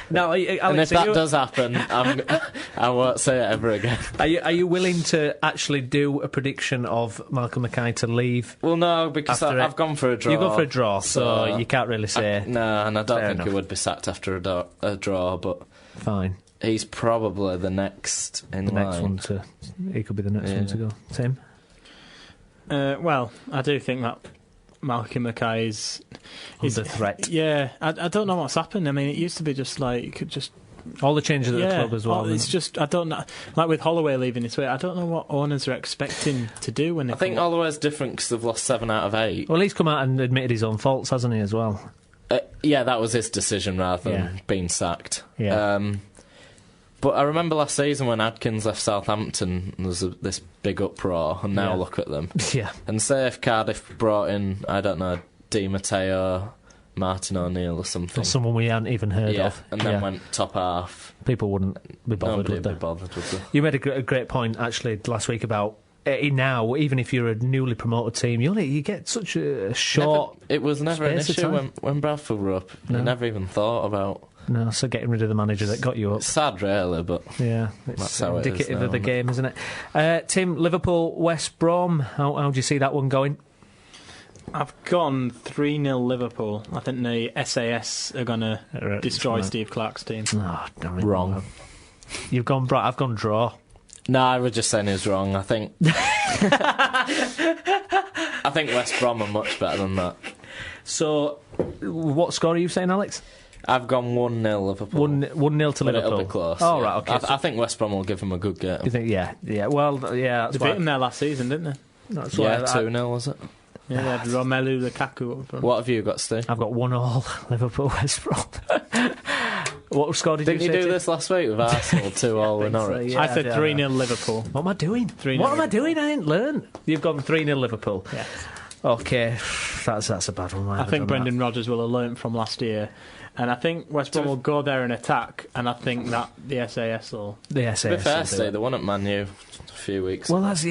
No, Alex, and if that does happen, I won't say it ever again. Are you willing to actually do a prediction of Malcolm Mackay to leave? Well, no, because I've gone for a draw. You've gone for a draw, so you can't really say. No, and I don't think he would be sacked after a draw, but fine. He's probably the next in line. He could be the next one to go. Tim? Well, I do think that Malcolm Mackay is under threat. Yeah, I don't know what's happened. I mean, it used to be just like you could just all the changes at the club as well. It's just I don't know. Like with Holloway leaving this way, I don't know what owners are expecting to do when they. I think Holloway's different because they've lost 7 out of 8. Well, he's come out and admitted his own faults, hasn't he? As well. Yeah, that was his decision rather than being sacked. Yeah. But I remember last season when Adkins left Southampton, there was this big uproar, and now look at them. Yeah. And say if Cardiff brought in, I don't know, Di Matteo, Martin O'Neill or something. Or someone we hadn't even heard of. And then went top half. People wouldn't be bothered, would they? You made a great point, actually, last week about now, even if you're a newly promoted team, you get such a short. It was never an issue when Bradford were up. No. You never even thought about. No, so getting rid of the manager that got you up. It's sad, really, but yeah, it's indicative of the game, isn't it? Tim, Liverpool, West Brom. How do you see that one going? I've gone 3-0 Liverpool. I think the SAS are going to destroy Steve Clarke's team. Oh, wrong. You've gone. I've gone draw. No, I was just saying he was wrong. I think. I think West Brom are much better than that. So, what score are you saying, Alex? I've gone 1-0 Liverpool. 1-0 to Liverpool. It'll be close. Oh, right, okay. I think West Brom will give them a good game. You think? Yeah. Well, yeah. They beat them there last season, didn't they? That's 2-0 was it? Yeah, they had Romelu Lukaku up front. What have you got, Steve? I've got 1-1 Liverpool West Brom. What score didn't you do this last week with Arsenal 2-0 with Norwich? I said 3-0 Liverpool. What am I doing? 3-0 What am I doing? I didn't learn. You've gone 3-0 Liverpool. Yeah. Okay, that's a bad one. I think Brendan Rodgers will have learnt from last year. And I think West Brom will go there and attack, and I think that the SAS will. The SAS. To be fair, Steve, they won at Man U a few weeks. Well, that's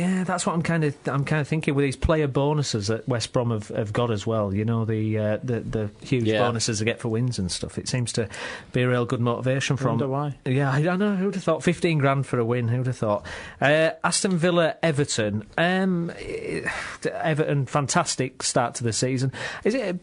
what I'm kind of thinking with these player bonuses that West Brom have got as well. You know, the huge bonuses they get for wins and stuff. It seems to be a real good motivation from. I wonder why. Yeah, I don't know. Who'd have thought $15,000 for a win? Who'd have thought? Aston Villa, Everton. Everton, fantastic start to the season. Is it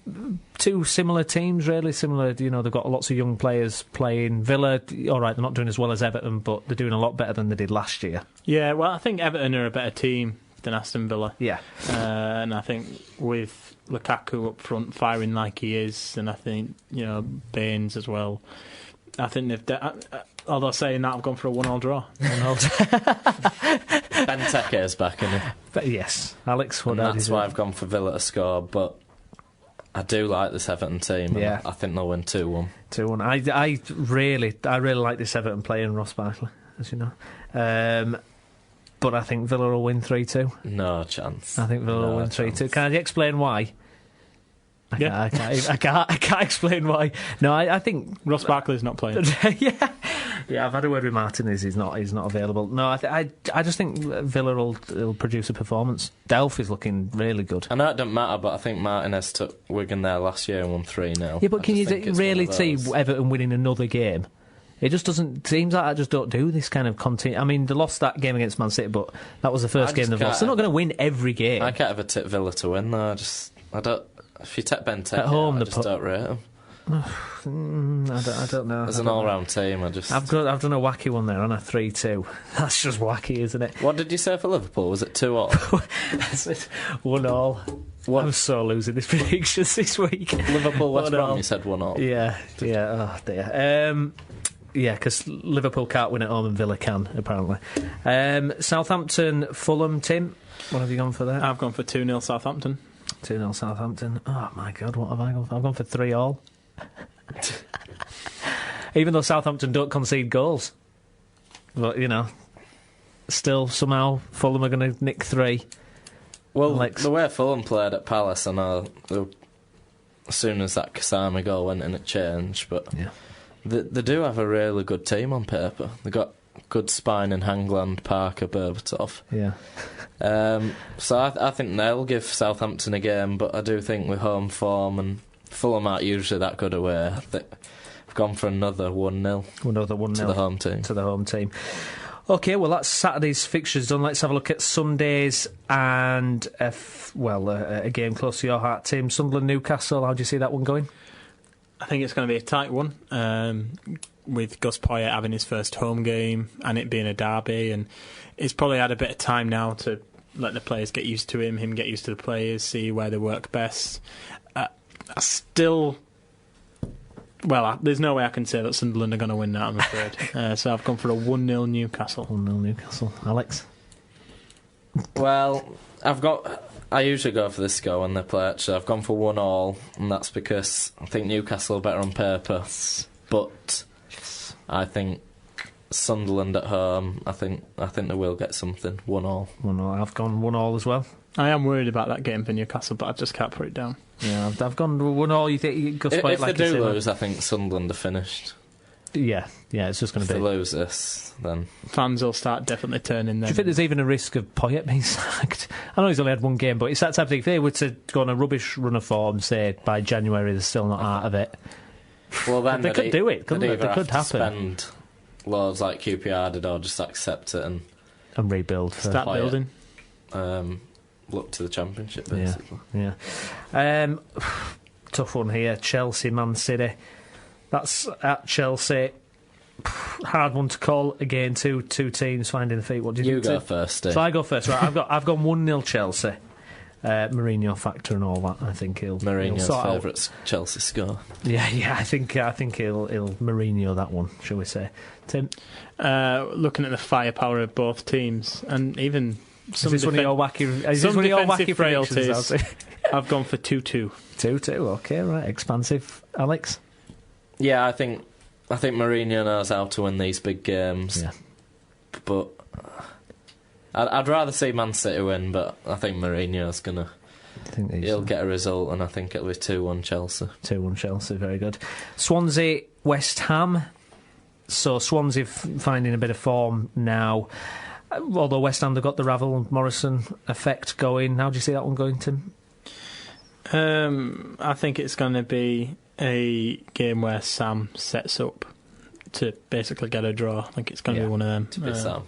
two similar teams? Really similar. You know, they've got lots of young players playing. Villa, all right, they're not doing as well as Everton, but they're doing a lot better than they did last year. Yeah, well, I think Everton are a better team than Aston Villa. Yeah. And I think with Lukaku up front firing like he is, and I think, you know, Baines as well, I think they've... although saying that, I've gone for a 1-1 draw. Benteke is back, isn't he? But yes. Alex, that's why I've gone for Villa to score, but I do like this Everton team. Yeah. I think they'll win 2-1. 2-1. I really like this Everton player in Ross Barkley, as you know. But I think Villa will win 3-2. No chance. I think Villa will win 3-2. Can I explain why? I can't explain why. No, I think Ross Barkley's not playing. Yeah, I've had a word with Martinez. He's not available. No, I just think Villa will produce a performance. Delph is looking really good. I know it doesn't matter, but I think Martinez took Wigan there last year and won 3-0. Yeah, but can you really see Everton winning another game? It just doesn't. Teams like that just don't do this kind of content. I mean, they lost that game against Man City, but that was the first game they've lost. They're not going to win every game. I can't ever tip Villa to win, though. I don't. If you take Benteke at home, I just don't rate them. I don't know. As an all-round team, I've done a wacky one there on a 3-2. That's just wacky, isn't it? What did you say for Liverpool? Was it 2-2? 1-1. I'm so losing these predictions this week. Liverpool West Brom, you said 1-1. Yeah. Oh dear. Yeah, because Liverpool can't win at home and Villa can, apparently. Southampton, Fulham, Tim, what have you gone for there? I've gone for 2-0 Southampton. 2-0 Southampton. Oh my God, what have I gone for? I've gone for 3-3. Even though Southampton don't concede goals. But, you know, still somehow Fulham are going to nick 3. Well, the way Fulham played at Palace, I know as soon as that Kasami goal went in, it changed, but... Yeah. They do have a really good team on paper. They've got good spine in Hangland, Parker, Berbatov. Yeah. So I think they'll give Southampton a game, but I do think with home form, and Fulham aren't usually that good away, I've gone for another 1-0. Another 1-0 to the home team. To the home team. OK, well, that's Saturday's fixtures done. Let's have a look at Sunday's and, a game close to your heart, Tim. Sunderland-Newcastle, how do you see that one going? I think it's going to be a tight one, with Gus Poyet having his first home game and it being a derby, and he's probably had a bit of time now to let the players get used to him get used to the players, see where they work best. There's no way I can say that Sunderland are going to win that, I'm afraid. So I've gone for a 1-0 Newcastle. 1-0 Newcastle. Alex? Well, I usually go for this score when they play, actually. I've gone for 1-1, and that's because I think Newcastle are better on paper. But I think Sunderland at home, I think they will get something. 1-1. 1-1. I've gone 1-1 as well. I am worried about that game for Newcastle, but I just can't put it down. Yeah, I've gone 1-1. You think if they do lose, I think Sunderland are finished. Yeah, it's just going to be... If they lose this, then... Fans will start definitely turning then. Do you think there's even a risk of Poyet being sacked? I know he's only had one game, but it's that type of thing. If they were to go on a rubbish run of form, say, by January, they're still not out of it. Well, then they could do it, couldn't they? It could happen. Spend loads like QPR did, or just accept it and rebuild. Start building. Look to the Championship, basically. Yeah. Tough one here. Chelsea, Man City. That's at Chelsea. Hard one to call again. Two teams finding the feet. What do you think? You go first, Steve. So I go first. Right, I've gone 1-0 Chelsea. Mourinho factor and all that. I think he'll Mourinho's favourite Chelsea score. Yeah. I think he'll Mourinho that one. Shall we say, Tim? Looking at the firepower of both teams, and even some is this one of your wacky frailties. I've gone for 2-2. 2-2. Okay, right. Expansive, Alex. Yeah, I think Mourinho knows how to win these big games. Yeah. But I'd rather see Man City win, but I think Mourinho's gonna. He'll get a result, and I think it'll be 2-1 Chelsea. 2-1 Chelsea, very good. Swansea, West Ham. So Swansea finding a bit of form now. Although West Ham, they've got the Ravel Morrison effect going. How do you see that one going, Tim? I think it's going to be a game where Sam sets up to basically get a draw. I think it's going to be one of them. To be Sam.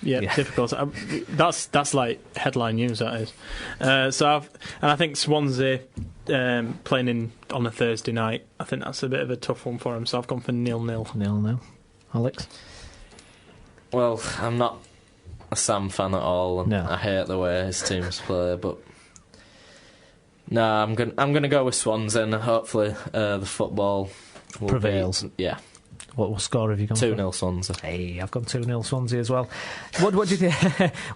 Yeah, difficult. That's like headline news, that is. I think Swansea playing on a Thursday night, I think that's a bit of a tough one for him, so I've gone for 0-0. 0-0. Alex? Well, I'm not a Sam fan at all, and I hate the way his teams play, but I'm gonna go with Swansea, and hopefully the football will prevails. What score have you gone 2-0 Swansea. Hey, I've gone 2-0 Swansea as well. What do you think?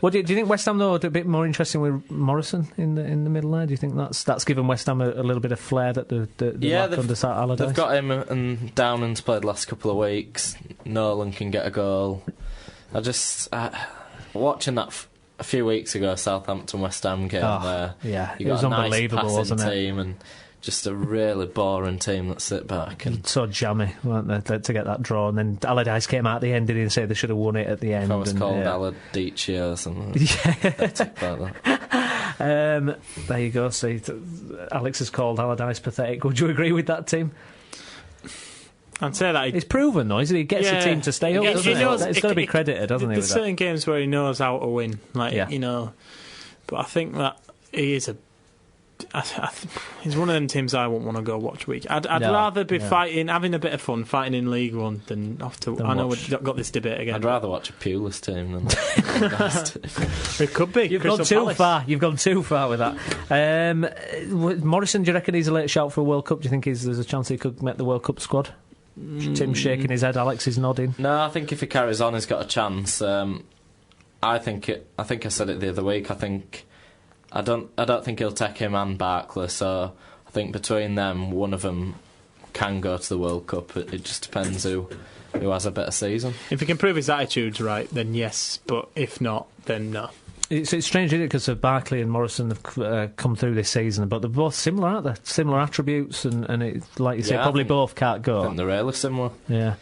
Do you think West Ham though are a bit more interesting with Morrison in the middle there? Do you think that's given West Ham a little bit of flair that the lack under Allardyce? They've got him, and Downing's played the last couple of weeks. Nolan can get a goal. Watching that a few weeks ago, Southampton West Ham game there. Yeah, you got a nice passing team and just a really boring team that sit back and so jammy, weren't they, to get that draw? And then Allardyce came out at the end, didn't he, say they should have won it at the end? I was called Allardyce or something. There you go. See, Alex has called Allardyce pathetic. Would you agree with that, Tim? I'd say that it's proven though, isn't it? He gets the team to stay up, doesn't it? It's got to be credited, doesn't he? There's certain games where he knows how to win, but I think that he is he's one of them teams I won't want to go watch week. I'd rather be fighting, having a bit of fun, fighting in League One than off to. I know we've got this debate again. I'd rather watch a Pulis team than. It could be. You've gone too far. You've gone too far with that. Morrison, do you reckon he's a late shout for a World Cup? Do you think there's a chance he could make the World Cup squad? Tim's shaking his head. Alex is nodding. No, I think if he carries on, he's got a chance. I think I said it the other week. I don't think he'll take him and Barkley. So I think between them, one of them can go to the World Cup. It just depends who has a better season. If he can prove his attitude's right, then yes. But if not, then no. It's strange, isn't it? Because Barkley and Morrison have come through this season, but they're both similar, aren't they? Similar attributes, and it's, like you say, probably both can't go. I think they're really similar. Yeah.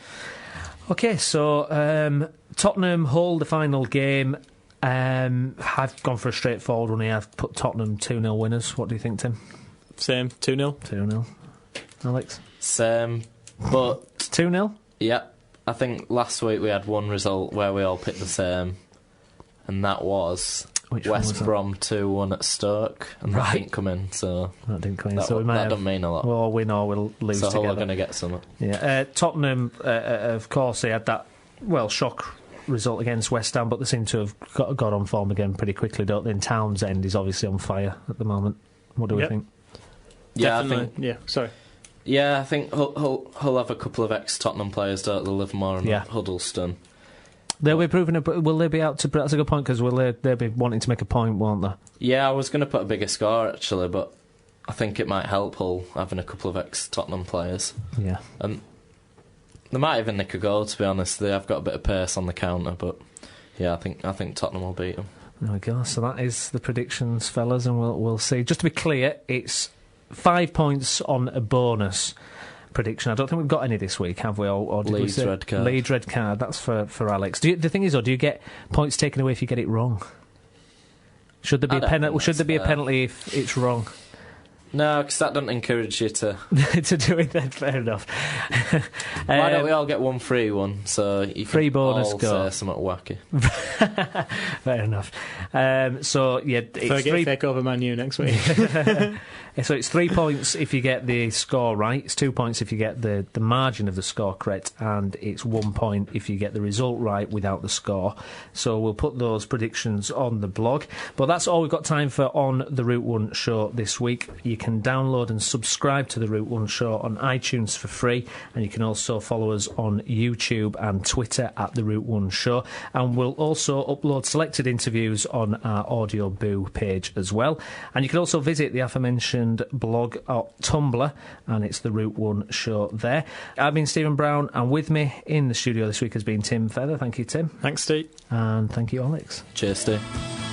Okay, so Tottenham hold the final game. I've gone for a straightforward one here. I've put Tottenham 2-0 winners. What do you think, Tim? Same, 2-0. 2-0. Alex? Same, but 2-0? Yeah. I think last week we had one result where we all picked the same, and that was West Brom 2-1 at Stoke, and that didn't come in. So that didn't come in. That doesn't mean a lot. We'll win or we'll lose together. So we're going to get something. Yeah. Tottenham, of course, they had that shock result against West Ham, but they seem to have got on form again pretty quickly, don't they? And Townsend is obviously on fire at the moment. What do we think? Yeah, definitely. I think he'll have a couple of ex-Tottenham players, don't they? Livermore and Huddleston. They'll be proving will they be out to... That's a good point, because they'll be wanting to make a point, won't they? Yeah, I was going to put a bigger score, actually, but I think it might help Hull having a couple of ex-Tottenham players. Yeah. And they might even nick a goal, to be honest. They have got a bit of pace on the counter, but yeah, I think Tottenham will beat them. There we go. So that is the predictions, fellas, and we'll see. Just to be clear, it's 5 points on a bonus. prediction. I don't think we've got any this week, have we? Or did Leeds we say red card. Leeds red card. That's for Alex. The thing is, do you get points taken away if you get it wrong? Should there be a penalty? Should there be a penalty if it's wrong? No, because that doesn't encourage you to to do it. Then fair enough. Why don't we all get one free one? So you free can bonus all go. say something wacky. Fair enough. So yeah, it's take over Man U next week. So it's 3 points if you get the score right. It's 2 points if you get the margin of the score correct, and it's 1 point if you get the result right without the score. So we'll put those predictions on the blog. But that's all we've got time for on the Route 1 show this week. You can download and subscribe to the Route 1 show on iTunes for free, and you can also follow us on YouTube and Twitter at the Route 1 show. And we'll also upload selected interviews on our Audio Boo page as well. And you can also visit the aforementioned blog or Tumblr, and it's the Route 1 show there. I've been Stephen Brown, and with me in the studio this week has been Tim Feather. Thank you, Tim. Thanks, Steve. And thank you, Alex. Cheers, Steve.